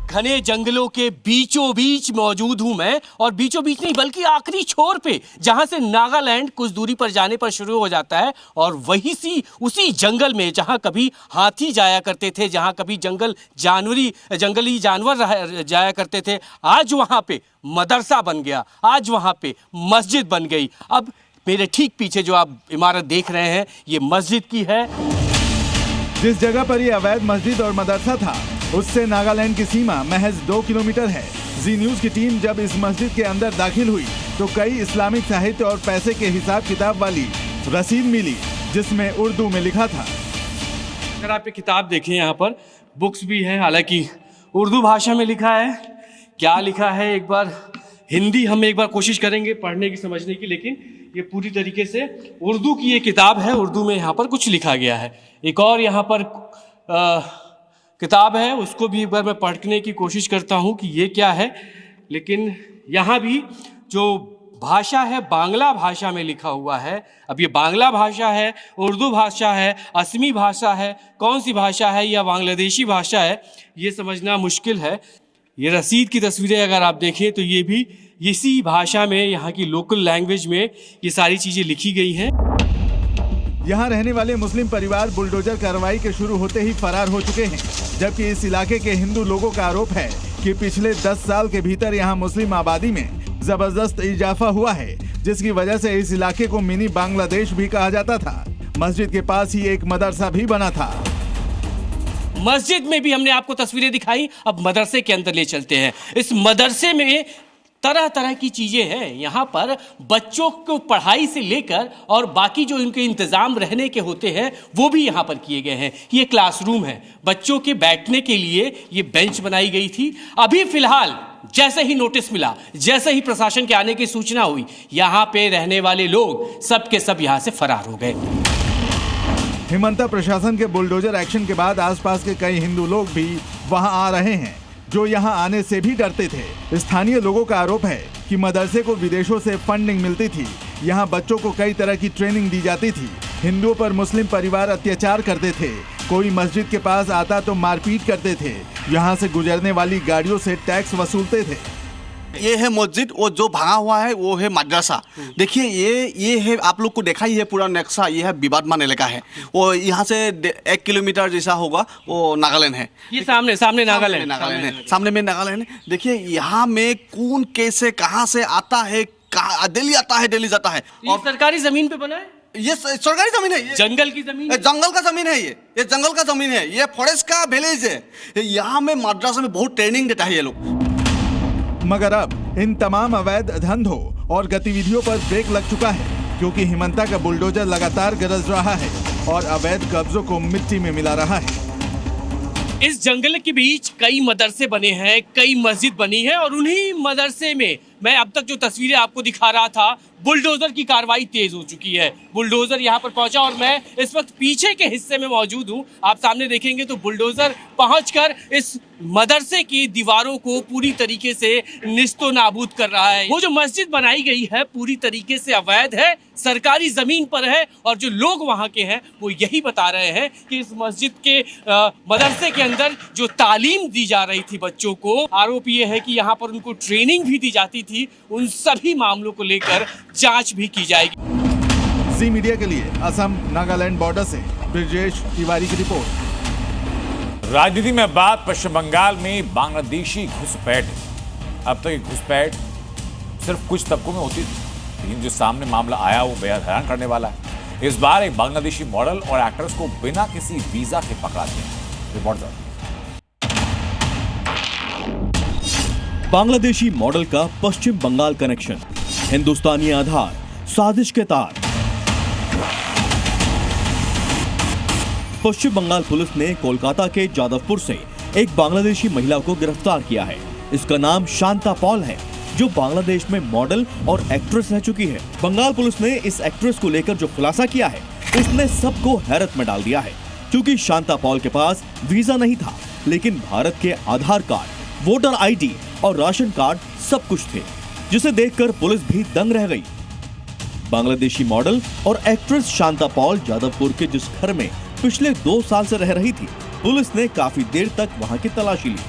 घने जंगलों के बीचों बीच मौजूद हूं मैं, और बीचों बीच नहीं बल्कि आखिरी छोर पे, जहां से नागालैंड कुछ दूरी पर जाने पर शुरू हो जाता है। और वही सी उसी जंगल में जहां कभी हाथी जाया करते थे, जहां कभी जंगली जानवर जाया करते थे, आज वहां पे मदरसा बन गया, आज वहां पे मस्जिद बन गई। अब मेरे ठीक पीछे जो आप इमारत देख रहे हैं, ये मस्जिद की है। जिस जगह पर यह अवैध मस्जिद और मदरसा था, उससे नागालैंड की सीमा महज 2 किलोमीटर है। जी न्यूज की टीम जब इस मस्जिद के अंदर दाखिल हुई तो कई इस्लामिक साहित्य और पैसे के हिसाब किताब वाली रसीद मिली, जिसमें उर्दू में लिखा था। अगर आप ये किताब देखें, यहाँ पर बुक्स भी हैं, हालांकि उर्दू भाषा में लिखा है। क्या लिखा है, एक बार हिंदी हम एक बार कोशिश करेंगे पढ़ने की, समझने की, लेकिन ये पूरी तरीके से उर्दू की ये किताब है। उर्दू में यहाँ पर कुछ लिखा गया है। एक और यहाँ पर किताब है, उसको भी एक बार मैं पढ़ने की कोशिश करता हूँ कि ये क्या है। लेकिन यहाँ भी जो भाषा है, बांग्ला भाषा में लिखा हुआ है। अब ये बांग्ला भाषा है, उर्दू भाषा है, असमी भाषा है, कौन सी भाषा है या बांग्लादेशी भाषा है, ये समझना मुश्किल है। ये रसीद की तस्वीरें अगर आप देखें तो ये भी इसी भाषा में, यहाँ की लोकल लैंग्वेज में ये सारी चीज़ें लिखी गई हैं। यहाँ रहने वाले मुस्लिम परिवार बुलडोजर कार्रवाई के शुरू होते ही फरार हो चुके हैं, जबकि इस इलाके के हिंदू लोगों का आरोप है कि पिछले 10 साल के भीतर यहाँ मुस्लिम आबादी में जबरदस्त इजाफा हुआ है, जिसकी वजह से इस इलाके को मिनी बांग्लादेश भी कहा जाता था। मस्जिद के पास ही एक मदरसा भी बना था। मस्जिद में भी हमने आपको तस्वीरें दिखाई, अब मदरसे के अंदर ले चलते हैं। इस मदरसे में तरह तरह की चीज़ें हैं। यहाँ पर बच्चों को पढ़ाई से लेकर और बाकी जो इनके इंतज़ाम रहने के होते हैं वो भी यहाँ पर किए गए हैं। ये क्लासरूम है, बच्चों के बैठने के लिए ये बेंच बनाई गई थी। अभी फ़िलहाल जैसे ही नोटिस मिला, जैसे ही प्रशासन के आने की सूचना हुई, यहाँ पे रहने वाले लोग सब के सब यहाँ से फरार हो गए। हिमंता प्रशासन के बुलडोजर एक्शन के बाद आसपास के कई हिंदू लोग भी वहां आ रहे हैं, जो यहां आने से भी डरते थे। स्थानीय लोगों का आरोप है कि मदरसे को विदेशों से फंडिंग मिलती थी। यहां बच्चों को कई तरह की ट्रेनिंग दी जाती थी। हिंदुओं पर मुस्लिम परिवार अत्याचार करते थे। कोई मस्जिद के पास आता तो मारपीट करते थे। यहां से गुजरने वाली गाड़ियों से टैक्स वसूलते थे। ये है मस्जिद, वो जो भागा हुआ है वो है मदरसा। देखिए ये है, आप लोग को देखा ही है पूरा नक्शा, ये है विवादमान इलाका है। वो यहाँ से 1 किलोमीटर जैसा होगा वो नागालैंड है। ये सामने नागालैंड है, सामने में नागालैंड है। देखिए यहाँ में कौन कैसे कहाँ से आता है, दिल्ली आता है, दिल्ली जाता है। और सरकारी जमीन पे बना है, ये सरकारी जमीन है, ये जंगल की जमीन, जंगल का जमीन है, ये जंगल का जमीन है, ये फॉरेस्ट का विलेज है। यहाँ में मद्रासा में बहुत ट्रेनिंग देता है ये लोग। मगर अब इन तमाम अवैध धंधों और गतिविधियों पर ब्रेक लग चुका है, क्योंकि हिमंता का बुलडोजर लगातार गरज रहा है और अवैध कब्जों को मिट्टी में मिला रहा है। इस जंगल के बीच कई मदरसे बने हैं, कई मस्जिद बनी है, और उन्हीं मदरसे में मैं अब तक जो तस्वीरें आपको दिखा रहा था, बुलडोजर की कार्रवाई तेज हो चुकी है। बुलडोजर यहाँ पर पहुंचा और मैं इस वक्त पीछे के हिस्से में मौजूद हूँ। आप सामने देखेंगे तो बुलडोजर पहुंचकर इस मदरसे की दीवारों को पूरी तरीके से निस्तो नाबूद कर रहा है। वो जो मस्जिद बनाई गई है पूरी तरीके से अवैध है, सरकारी जमीन पर है, और जो लोग वहाँ के हैं वो यही बता रहे हैं कि इस मस्जिद के मदरसे के अंदर जो तालीम दी जा रही थी बच्चों को, आरोप ये है कि यहाँ पर उनको ट्रेनिंग भी दी जाती थी। उन सभी मामलों को लेकर जांच भी की जाएगी। जी मीडिया के लिए असम नागालैंड बॉर्डर से ब्रजेश तिवारी की रिपोर्ट। राजनीति में बात पश्चिम बंगाल में बांग्लादेशी घुसपैठ। अब तक ये घुसपैठ सिर्फ कुछ तबकों में होती थी, लेकिन जो सामने मामला आया वो बेहद हैरान करने वाला है। इस बार एक बांग्लादेशी मॉडल और एक्ट्रेस को बिना किसी वीजा के पकड़ा दिया। रिपोर्ट। बांग्लादेशी मॉडल का पश्चिम बंगाल कनेक्शन, हिंदुस्तानी आधार, साजिश के तार। पश्चिम बंगाल पुलिस ने कोलकाता के जादवपुर से एक बांग्लादेशी महिला को गिरफ्तार किया है। इसका नाम शांता पॉल है, जो बांग्लादेश में मॉडल और एक्ट्रेस रह चुकी है। बंगाल पुलिस ने इस एक्ट्रेस को लेकर जो खुलासा किया है उसने सबको हैरत में डाल दिया है, क्योंकि शांता पॉल के पास वीजा नहीं था, लेकिन भारत के आधार कार्ड, वोटर आईडी और राशन कार्ड सब कुछ थे, जिसे देखकर पुलिस भी दंग रह गई। बांग्लादेशी मॉडल और एक्ट्रेस शांता पॉल जादवपुर के जिस घर में पिछले 2 साल से रह रही थी, पुलिस ने काफी देर तक वहां की तलाशी ली,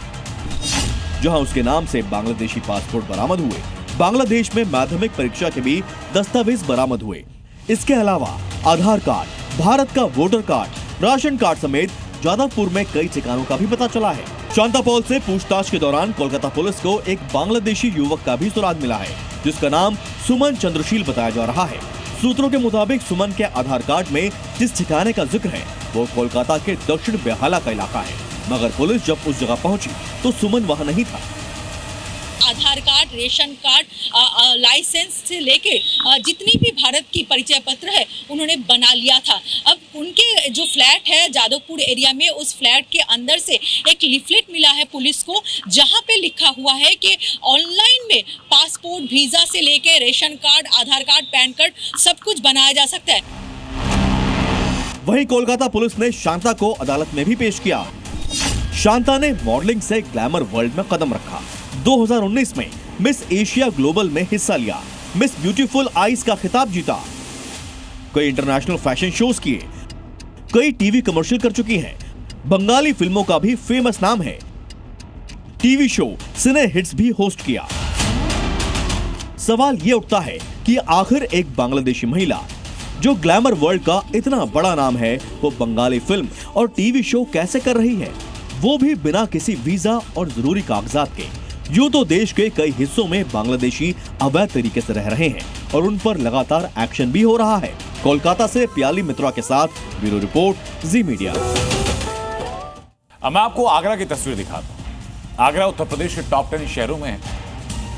जहां उसके नाम से बांग्लादेशी पासपोर्ट बरामद हुए। बांग्लादेश में माध्यमिक परीक्षा के भी दस्तावेज बरामद हुए। इसके अलावा आधार कार्ड, भारत का वोटर कार्ड, राशन कार्ड समेत जादवपुर में कई ठिकानों का भी पता चला है। शांता पॉल से पूछताछ के दौरान कोलकाता पुलिस को एक बांग्लादेशी युवक का भी सुराग मिला है, जिसका नाम सुमन चंद्रशील बताया जा रहा है। सूत्रों के मुताबिक सुमन के आधार कार्ड में जिस ठिकाने का जिक्र है वो कोलकाता के दक्षिण बेहाला का इलाका है, मगर पुलिस जब उस जगह पहुंची तो सुमन वहां नहीं था। आधार कार्ड, रेशन कार्ड, लाइसेंस से लेके जितनी भी भारत की परिचय पत्र है उन्होंने बना लिया था। अब उनके जो फ्लैट है जादवपुर एरिया में, उस फ्लैट के अंदर से एक लिफलेट मिला है पुलिस को, जहां पे लिखा हुआ है कि ऑनलाइन में पासपोर्ट, वीजा से लेके रेशन कार्ड, आधार कार्ड, पैन कार्ड सब कुछ बनाया जा सकता है। वहीं कोलकाता पुलिस ने शांता को अदालत में भी पेश किया। शांता ने मॉडलिंग से ग्लैमर वर्ल्ड में कदम रखा। 2019 में मिस एशिया ग्लोबल में हिस्सा लिया, मिस ब्यूटीफुल आइज का खिताब जीता, कई इंटरनेशनल फैशन शोज किए, कई टीवी कमर्शियल कर चुकी हैं। बंगाली फिल्मों का भी फेमस नाम है। टीवी शो सिने हिट्स भी होस्ट किया। सवाल यह उठता है कि आखिर एक बांग्लादेशी महिला जो ग्लैमर वर्ल्ड का इतना बड़ा नाम है, वो बंगाली फिल्म और टीवी शो कैसे कर रही है, वो भी बिना किसी वीजा और जरूरी कागजात के। यूं तो देश के कई हिस्सों में बांग्लादेशी अवैध तरीके से रह रहे हैं और उन पर लगातार एक्शन भी हो रहा है। कोलकाता से प्याली मित्रा के साथ ब्यूरो रिपोर्ट, जी मीडिया। अब मैं आपको आगरा की तस्वीर दिखाता हूं। आगरा उत्तर प्रदेश के टॉप 10 शहरों में है।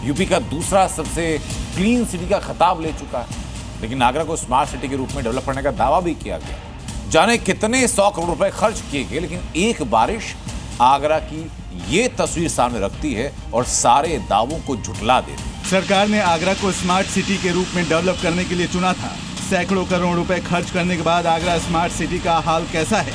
यूपी का दूसरा सबसे क्लीन सिटी का खिताब ले चुका है, लेकिन आगरा को स्मार्ट सिटी के रूप में डेवलप करने का दावा भी किया गया। जाने कितने 100 करोड़ रुपए खर्च किए गए, लेकिन एक बारिश आगरा की ये तस्वीर सामने रखती है और सारे दावों को झुठला देती है। सरकार ने आगरा को स्मार्ट सिटी के रूप में डेवलप करने के लिए चुना था। सैकड़ों करोड़ रुपए खर्च करने के बाद आगरा स्मार्ट सिटी का हाल कैसा है?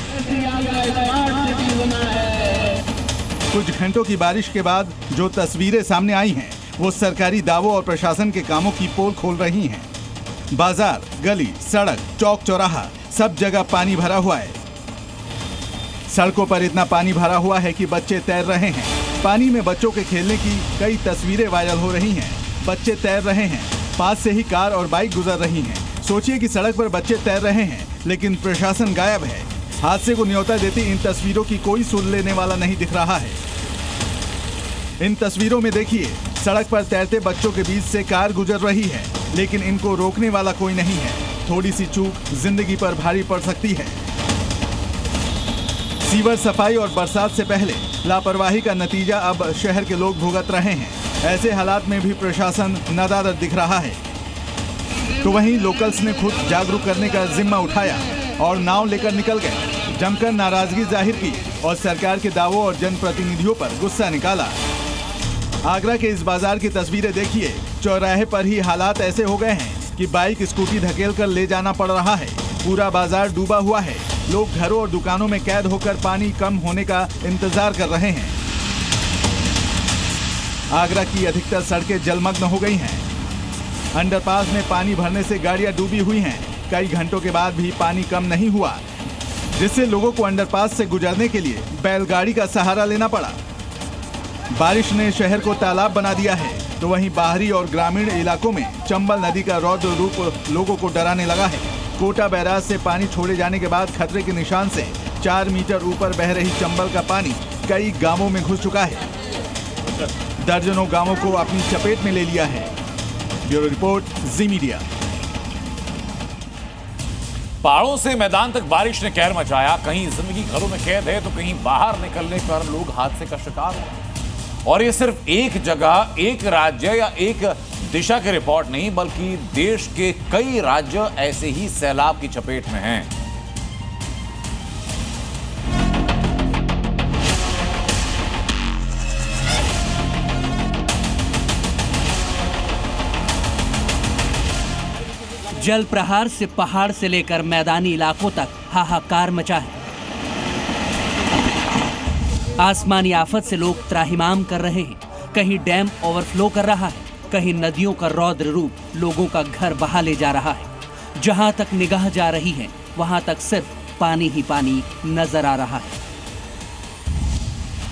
कुछ घंटों की बारिश के बाद जो तस्वीरें सामने आई हैं, वो सरकारी दावों और प्रशासन के कामों की पोल खोल रही हैं। बाजार, गली, सड़क, चौक चौराहा सब जगह पानी भरा हुआ है। सड़कों पर इतना पानी भरा हुआ है कि बच्चे तैर रहे हैं। पानी में बच्चों के खेलने की कई तस्वीरें वायरल हो रही हैं। बच्चे तैर रहे हैं, पास से ही कार और बाइक गुजर रही हैं। सोचिए कि सड़क पर बच्चे तैर रहे हैं, लेकिन प्रशासन गायब है। हादसे को न्योता देती इन तस्वीरों की कोई सुन लेने वाला नहीं दिख रहा है। इन तस्वीरों में देखिए, सड़क पर तैरते बच्चों के बीच से कार गुजर रही है, लेकिन इनको रोकने वाला कोई नहीं है। थोड़ी सी चूक जिंदगी पर भारी पड़ सकती है। सीवर सफाई और बरसात से पहले लापरवाही का नतीजा अब शहर के लोग भुगत रहे हैं। ऐसे हालात में भी प्रशासन नदारद दिख रहा है। तो वहीं लोकल्स ने खुद जागरूक करने का जिम्मा उठाया और नाव लेकर निकल गए। जमकर नाराजगी जाहिर की और सरकार के दावों और जनप्रतिनिधियों पर गुस्सा निकाला। आगरा के इस बाजार की तस्वीरें देखिए। चौराहे पर ही हालात ऐसे हो गए हैं कि बाइक स्कूटी धकेल कर ले जाना पड़ रहा है। पूरा बाजार डूबा हुआ है। लोग घरों और दुकानों में कैद होकर पानी कम होने का इंतजार कर रहे हैं। आगरा की अधिकतर सड़कें जलमग्न हो गई हैं। अंडरपास में पानी भरने से गाड़ियां डूबी हुई हैं। कई घंटों के बाद भी पानी कम नहीं हुआ, जिससे लोगों को अंडरपास से गुजरने के लिए बैलगाड़ी का सहारा लेना पड़ा। बारिश ने शहर को तालाब बना दिया है, तो वहीं बाहरी और ग्रामीण इलाकों में चंबल नदी का रौद्र रूप लोगों को डराने लगा है। कोटा बैराज से पानी छोड़े जाने के बाद खतरे के निशान से 4 मीटर ऊपर बह रही चंबल का पानी कई गांवों में घुस चुका है। दर्जनों गांवों को अपनी चपेट में ले लिया है। ब्यूरो रिपोर्ट, जी मीडिया। पहाड़ों से मैदान तक बारिश ने कहर मचाया। कहीं जिंदगी घरों में कैद है, तो कहीं बाहर निकलने पर लोग हादसे का शिकार हुए। और ये सिर्फ एक जगह, एक राज्य या एक दिशा की रिपोर्ट नहीं, बल्कि देश के कई राज्य ऐसे ही सैलाब की चपेट में हैं। जल प्रहार से पहाड़ से लेकर मैदानी इलाकों तक हाहाकार मचा है। आसमानी आफत से लोग त्राहिमाम कर रहे हैं। कहीं डैम ओवरफ्लो कर रहा है, कहीं नदियों का रौद्र रूप लोगों का घर बहा ले जा रहा है। जहां तक निगाह जा रही है, वहां तक सिर्फ पानी ही पानी नजर आ रहा है।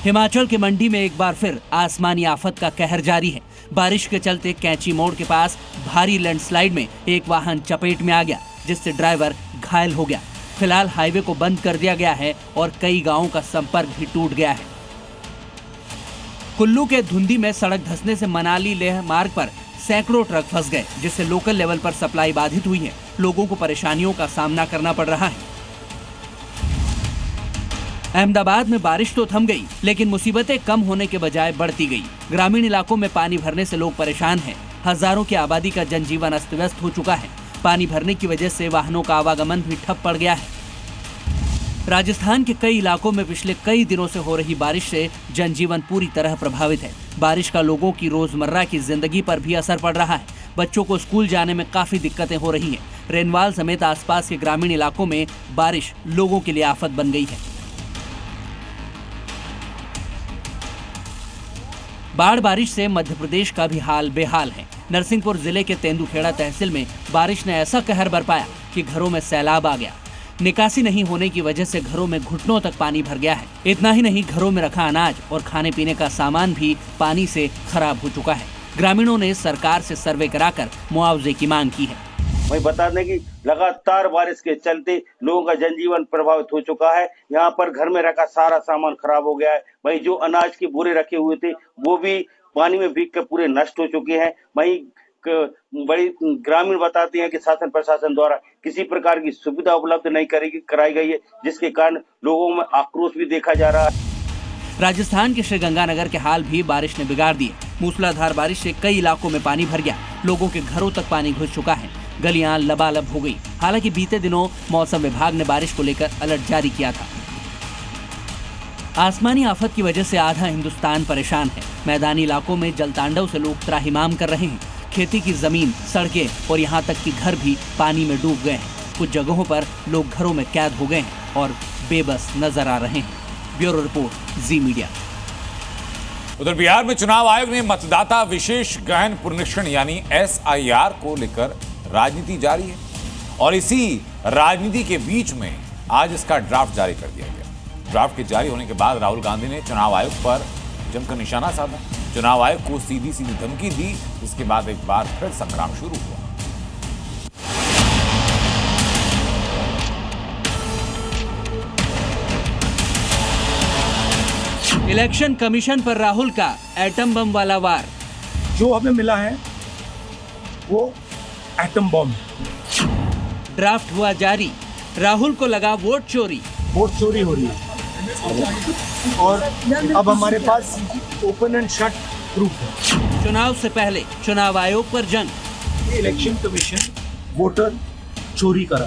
हिमाचल के मंडी में एक बार फिर आसमानी आफत का कहर जारी है। बारिश के चलते कैंची मोड़ के पास भारी लैंडस्लाइड में एक वाहन चपेट में आ गया, जिससे ड्राइवर घायल हो गया। फिलहाल हाईवे को बंद कर दिया गया है और कई गांवों का संपर्क भी टूट गया है। कुल्लू के धुंधी में सड़क धंसने से मनाली लेह मार्ग पर सैकड़ों ट्रक फंस गए, जिससे लोकल लेवल पर सप्लाई बाधित हुई है। लोगों को परेशानियों का सामना करना पड़ रहा है। अहमदाबाद में बारिश तो थम गई, लेकिन मुसीबतें कम होने के बजाय बढ़ती गई। ग्रामीण इलाकों में पानी भरने से लोग परेशान हैं। हजारों की आबादी का जनजीवन अस्त व्यस्त हो चुका है। पानी भरने की वजह से वाहनों का आवागमन भी ठप पड़ गया है। राजस्थान के कई इलाकों में पिछले कई दिनों से हो रही बारिश से जनजीवन पूरी तरह प्रभावित है। बारिश का लोगों की रोजमर्रा की जिंदगी पर भी असर पड़ रहा है। बच्चों को स्कूल जाने में काफी दिक्कतें हो रही हैं। रेनवाल समेत आसपास के ग्रामीण इलाकों में बारिश लोगों के लिए आफत बन गई है। बाढ़ बारिश से मध्य प्रदेश का भी हाल बेहाल है। नरसिंहपुर जिले के तेंदुखेड़ा तहसील में बारिश ने ऐसा कहर बरपाया कि घरों में सैलाब आ गया। निकासी नहीं होने की वजह से घरों में घुटनों तक पानी भर गया है। इतना ही नहीं, घरों में रखा अनाज और खाने पीने का सामान भी पानी से खराब हो चुका है। ग्रामीणों ने सरकार से सर्वे कराकर मुआवजे की मांग की है। वही बता दें कि लगातार बारिश के चलते लोगों का जनजीवन प्रभावित हो चुका है। यहाँ पर घर में रखा सारा सामान खराब हो गया है। वही जो अनाज के बोरे रखे हुए थे वो भी पानी में भीग कर पूरे नष्ट हो चुके हैं। वही बड़ी ग्रामीण बताते हैं कि शासन प्रशासन द्वारा किसी प्रकार की सुविधा उपलब्ध नहीं कराई गई है, जिसके कारण लोगों में आक्रोश भी देखा जा रहा है। राजस्थान के श्रीगंगानगर के हाल भी बारिश ने बिगाड़ दिए। मूसलाधार बारिश से कई इलाकों में पानी भर गया। लोगों के घरों तक पानी घुस चुका है। गलियां लबालब हो गई। हालांकि बीते दिनों मौसम विभाग ने बारिश को लेकर अलर्ट जारी किया था। आसमानी आफत की वजह से आधा हिंदुस्तान परेशान है। मैदानी इलाकों में जलतांडव से लोग त्राहिमाम कर रहे हैं। खेती की जमीन, सड़कें और यहाँ तक कि घर भी पानी में डूब गए हैं। कुछ जगहों पर लोग घरों में कैद हो गए हैं और बेबस नजर आ रहे हैं। ब्यूरो रिपोर्ट, जी मीडिया। उधर बिहार में चुनाव आयोग ने मतदाता विशेष गहन पुनरीक्षण यानी SIR को लेकर राजनीति जारी है और इसी राजनीति के बीच में आज इसका ड्राफ्ट जारी कर दिया गया। ड्राफ्ट के जारी होने के बाद राहुल गांधी ने चुनाव आयोग पर जमकर निशाना साधा। चुनाव आयोग को सीधी सीधी धमकी दी, जिसके बाद एक बार फिर संग्राम शुरू हुआ। इलेक्शन कमीशन पर राहुल का एटम बम वाला वार। जो हमें मिला है वो एटम बम। ड्राफ्ट हुआ जारी। राहुल को लगा वोट चोरी हो रही है और अब हमारे पास ओपन एंड शट प्रूफ है। चुनाव से पहले चुनाव आयोग पर जंग। इलेक्शन कमीशन वोटर चोरी करा।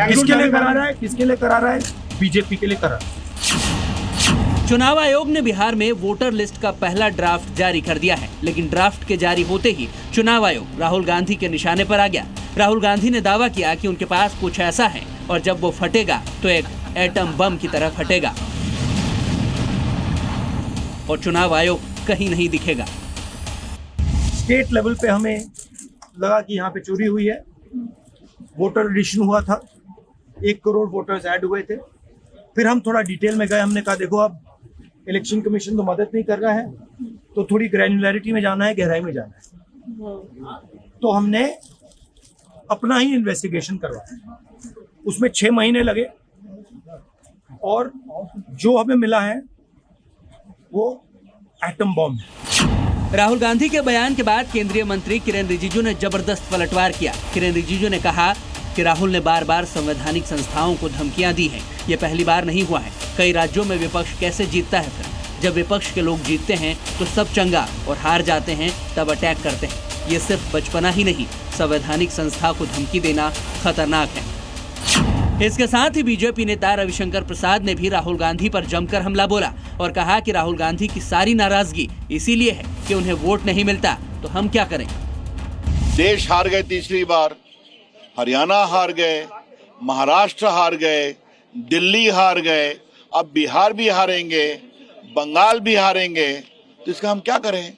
किसके लिए करा रहा है? बीजेपी के लिए करा। चुनाव आयोग ने बिहार में वोटर लिस्ट का पहला ड्राफ्ट जारी कर दिया है, लेकिन ड्राफ्ट के जारी होते ही चुनाव आयोग राहुल गांधी के निशाने पर आ गया। राहुल गांधी ने दावा किया कि उनके पास कुछ ऐसा है और जब वो फटेगा तो एक एटम बम की तरह फटेगा और चुनाव आयोग कहीं नहीं दिखेगा। स्टेट लेवल पे हमें लगा कि यहाँ पे चोरी हुई है। वोटर एडिशन हुआ था, 1 करोड़ वोटर्स ऐड हुए थे। फिर हम थोड़ा डिटेल में गए। हमने कहा देखो अब इलेक्शन कमीशन तो मदद नहीं कर रहा है, तो थोड़ी ग्रैन्युलैरिटी में जाना है, गहराई में जाना है। तो हमने अपना ही इन्वेस्टिगेशन करवाया। उसमें 6 महीने लगे और जो हमें मिला है वो एटम बम है। राहुल गांधी के बयान के बाद केंद्रीय मंत्री किरेन रिजिजू ने जबरदस्त पलटवार किया। किरेन रिजिजू ने कहा कि राहुल ने बार बार संवैधानिक संस्थाओं को धमकियां दी हैं। ये पहली बार नहीं हुआ है। कई राज्यों में विपक्ष कैसे जीतता है? फिर जब विपक्ष के लोग जीतते हैं तो सब चंगा और हार जाते हैं तब अटैक करते हैं। ये सिर्फ बचपना ही नहीं, संवैधानिक संस्था को धमकी देना खतरनाक है। इसके साथ ही बीजेपी नेता रविशंकर प्रसाद ने भी राहुल गांधी पर जमकर हमला बोला और कहा कि राहुल गांधी की सारी नाराजगी इसीलिए है कि उन्हें वोट नहीं मिलता, तो हम क्या करें? देश हार गए तीसरी बार, हरियाणा हार गए, महाराष्ट्र हार गए, दिल्ली हार गए, अब बिहार भी हारेंगे, बंगाल भी हारेंगे, तो इसका हम क्या करें?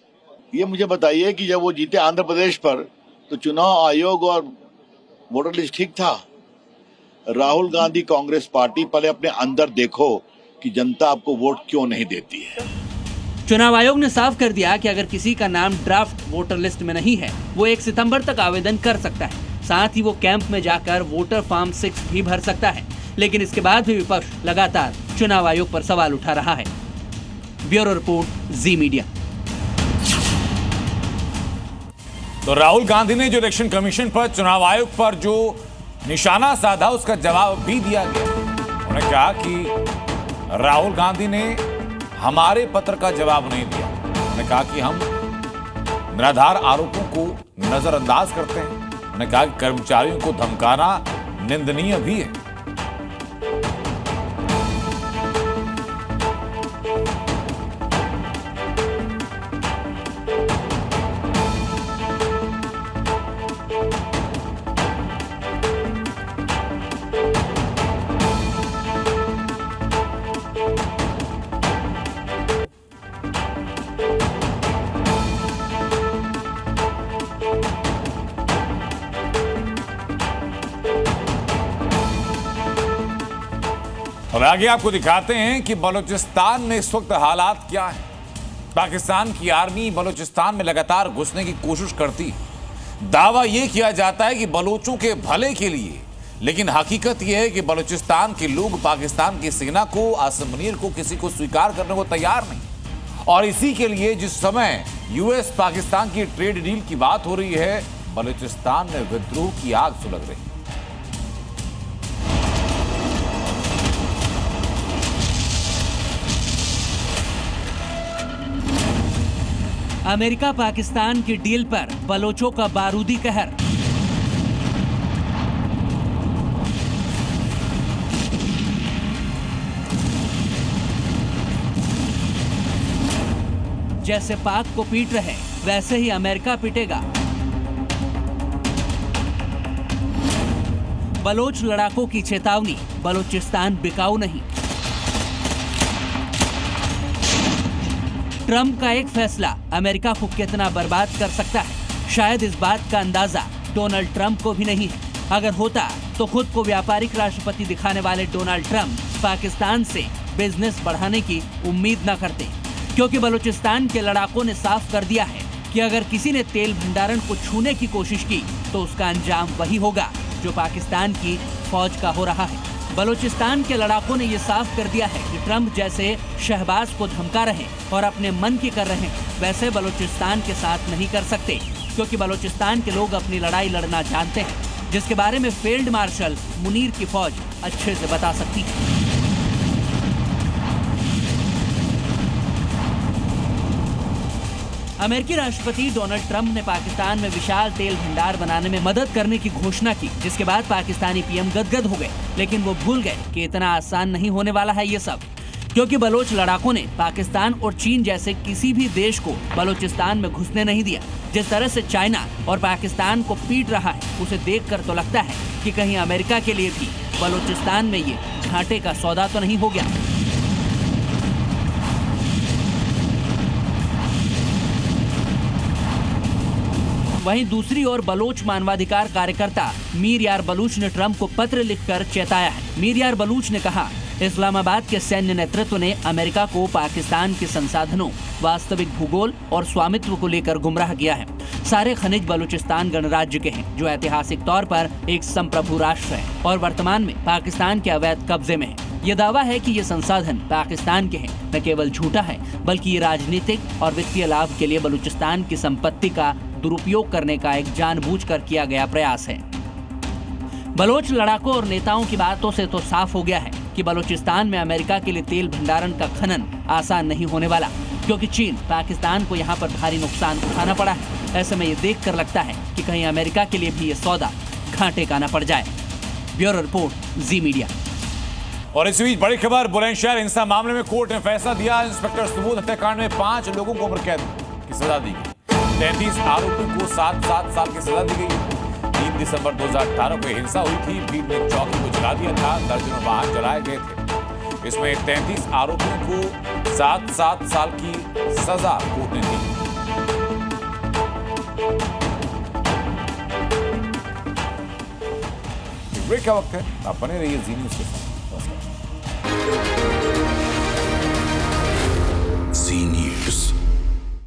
ये मुझे बताइए कि जब वो जीते आंध्र प्रदेश पर तो चुनाव आयोग और वोटर लिस्ट ठीक था। राहुल गांधी कांग्रेस पार्टी, पहले अपने अंदर देखो कि जनता आपको वोट क्यों नहीं देती है। चुनाव आयोग ने साफ कर दिया कि अगर किसी का नाम ड्राफ्ट वोटर लिस्ट में नहीं है, वो 1 सितंबर तक आवेदन कर सकता है। साथ ही वो कैंप में जाकर वोटर फॉर्म 6 भी भर सकता है। लेकिन इसके बाद भी विपक्ष लगातार चुनाव आयोग पर सवाल उठा रहा है। ब्यूरो रिपोर्ट, जी मीडिया। तो राहुल गांधी ने जो इलेक्शन कमीशन पर, चुनाव आयोग पर जो निशाना साधा, उसका जवाब भी दिया गया। उन्होंने कहा कि राहुल गांधी ने हमारे पत्र का जवाब नहीं दिया। उन्होंने कहा कि हम निराधार आरोपों को नजरअंदाज करते हैं। उन्होंने कहा कि कर्मचारियों को धमकाना निंदनीय भी है। और आगे आपको दिखाते हैं कि बलूचिस्तान में इस वक्त हालात क्या हैं। पाकिस्तान की आर्मी बलूचिस्तान में लगातार घुसने की कोशिश करती है। दावा यह किया जाता है कि बलूचों के भले के लिए, लेकिन हकीकत यह है कि बलूचिस्तान के लोग पाकिस्तान की सेना को, आसिम मुनीर को, किसी को स्वीकार करने को तैयार नहीं। और इसी के लिए जिस समय यूएस पाकिस्तान की ट्रेड डील की बात हो रही है, बलूचिस्तान में विद्रोह की आग सुलग रही है। अमेरिका पाकिस्तान की डील पर बलोचों का बारूदी कहर। जैसे पाक को पीट रहे वैसे ही अमेरिका पीटेगा। बलोच लड़ाकों की चेतावनी, बलूचिस्तान बिकाऊ नहीं। ट्रंप का एक फैसला अमेरिका को कितना बर्बाद कर सकता है, शायद इस बात का अंदाजा डोनाल्ड ट्रंप को भी नहीं है। अगर होता तो खुद को व्यापारिक राष्ट्रपति दिखाने वाले डोनाल्ड ट्रंप पाकिस्तान से बिजनेस बढ़ाने की उम्मीद न करते, क्योंकि बलूचिस्तान के लड़ाकों ने साफ कर दिया है कि अगर किसी ने तेल भंडारण को छूने की कोशिश की तो उसका अंजाम वही होगा जो पाकिस्तान की फौज का हो रहा है। बलूचिस्तान के लड़ाकों ने ये साफ कर दिया है कि ट्रंप जैसे शहबाज को धमका रहे और अपने मन की कर रहे हैं, वैसे बलूचिस्तान के साथ नहीं कर सकते, क्योंकि बलूचिस्तान के लोग अपनी लड़ाई लड़ना जानते हैं, जिसके बारे में फील्ड मार्शल मुनीर की फौज अच्छे से बता सकती है। अमेरिकी राष्ट्रपति डोनाल्ड ट्रंप ने पाकिस्तान में विशाल तेल भंडार बनाने में मदद करने की घोषणा की, जिसके बाद पाकिस्तानी पीएम गदगद हो गए, लेकिन वो भूल गए कि इतना आसान नहीं होने वाला है ये सब, क्योंकि बलोच लड़ाकों ने पाकिस्तान और चीन जैसे किसी भी देश को बलूचिस्तान में घुसने नहीं दिया। जिस तरह से चाइना और पाकिस्तान को पीट रहा है, उसे देखकर तो लगता है कि कहीं अमेरिका के लिए भी बलूचिस्तान में ये घाटे का सौदा तो नहीं हो गया। वहीं दूसरी ओर बलोच मानवाधिकार कार्यकर्ता मीर यार बलूच ने ट्रंप को पत्र लिखकर चेताया है। मीर यार बलूच ने कहा, इस्लामाबाद के सैन्य नेतृत्व ने अमेरिका को पाकिस्तान के संसाधनों, वास्तविक भूगोल और स्वामित्व को लेकर गुमराह किया है। सारे खनिज बलूचिस्तान गणराज्य के हैं, जो ऐतिहासिक तौर पर एक संप्रभु राष्ट्र है और वर्तमान में पाकिस्तान के अवैध कब्जे में है। ये दावा है कि ये संसाधन पाकिस्तान के हैं न केवल झूठा है, बल्कि ये राजनीतिक और वित्तीय लाभ के लिए बलूचिस्तान की संपत्ति का दुरुपयोग करने का एक जानबूझकर किया गया प्रयास है। बलोच लड़ाकों और नेताओं की बातों से तो साफ हो गया है कि बलूचिस्तान में अमेरिका के लिए तेल भंडारण का खनन आसान नहीं होने वाला, क्योंकि चीन पाकिस्तान को यहाँ पर भारी नुकसान उठाना पड़ा है। ऐसे में ये देखकर लगता है कि कहीं अमेरिका के लिए भी ये सौदा घाटे का न पड़ जाए। ब्यूरो रिपोर्ट, जी मीडिया। और इस बीच बड़ी खबर, बुलंदशहर हिंसा मामले में कोर्ट ने फैसला दिया। इंस्पेक्टर सुबोध हत्याकांड में 5 लोगों को उम्र कैद की सजा दी गई। 33 आरोपियों को 7-7 साल की सजा दी गई। 3 दिसंबर 2018 को हिंसा हुई थी। भीड़ ने चौकी को जला दिया था, दर्जनों वाहन जलाए गए थे। इसमें 33 आरोपियों को 7-7 साल की सजा कोर्ट ने दी। ब्रेक का वक्त है, आप बने रहिए जी न्यूज़ के साथ।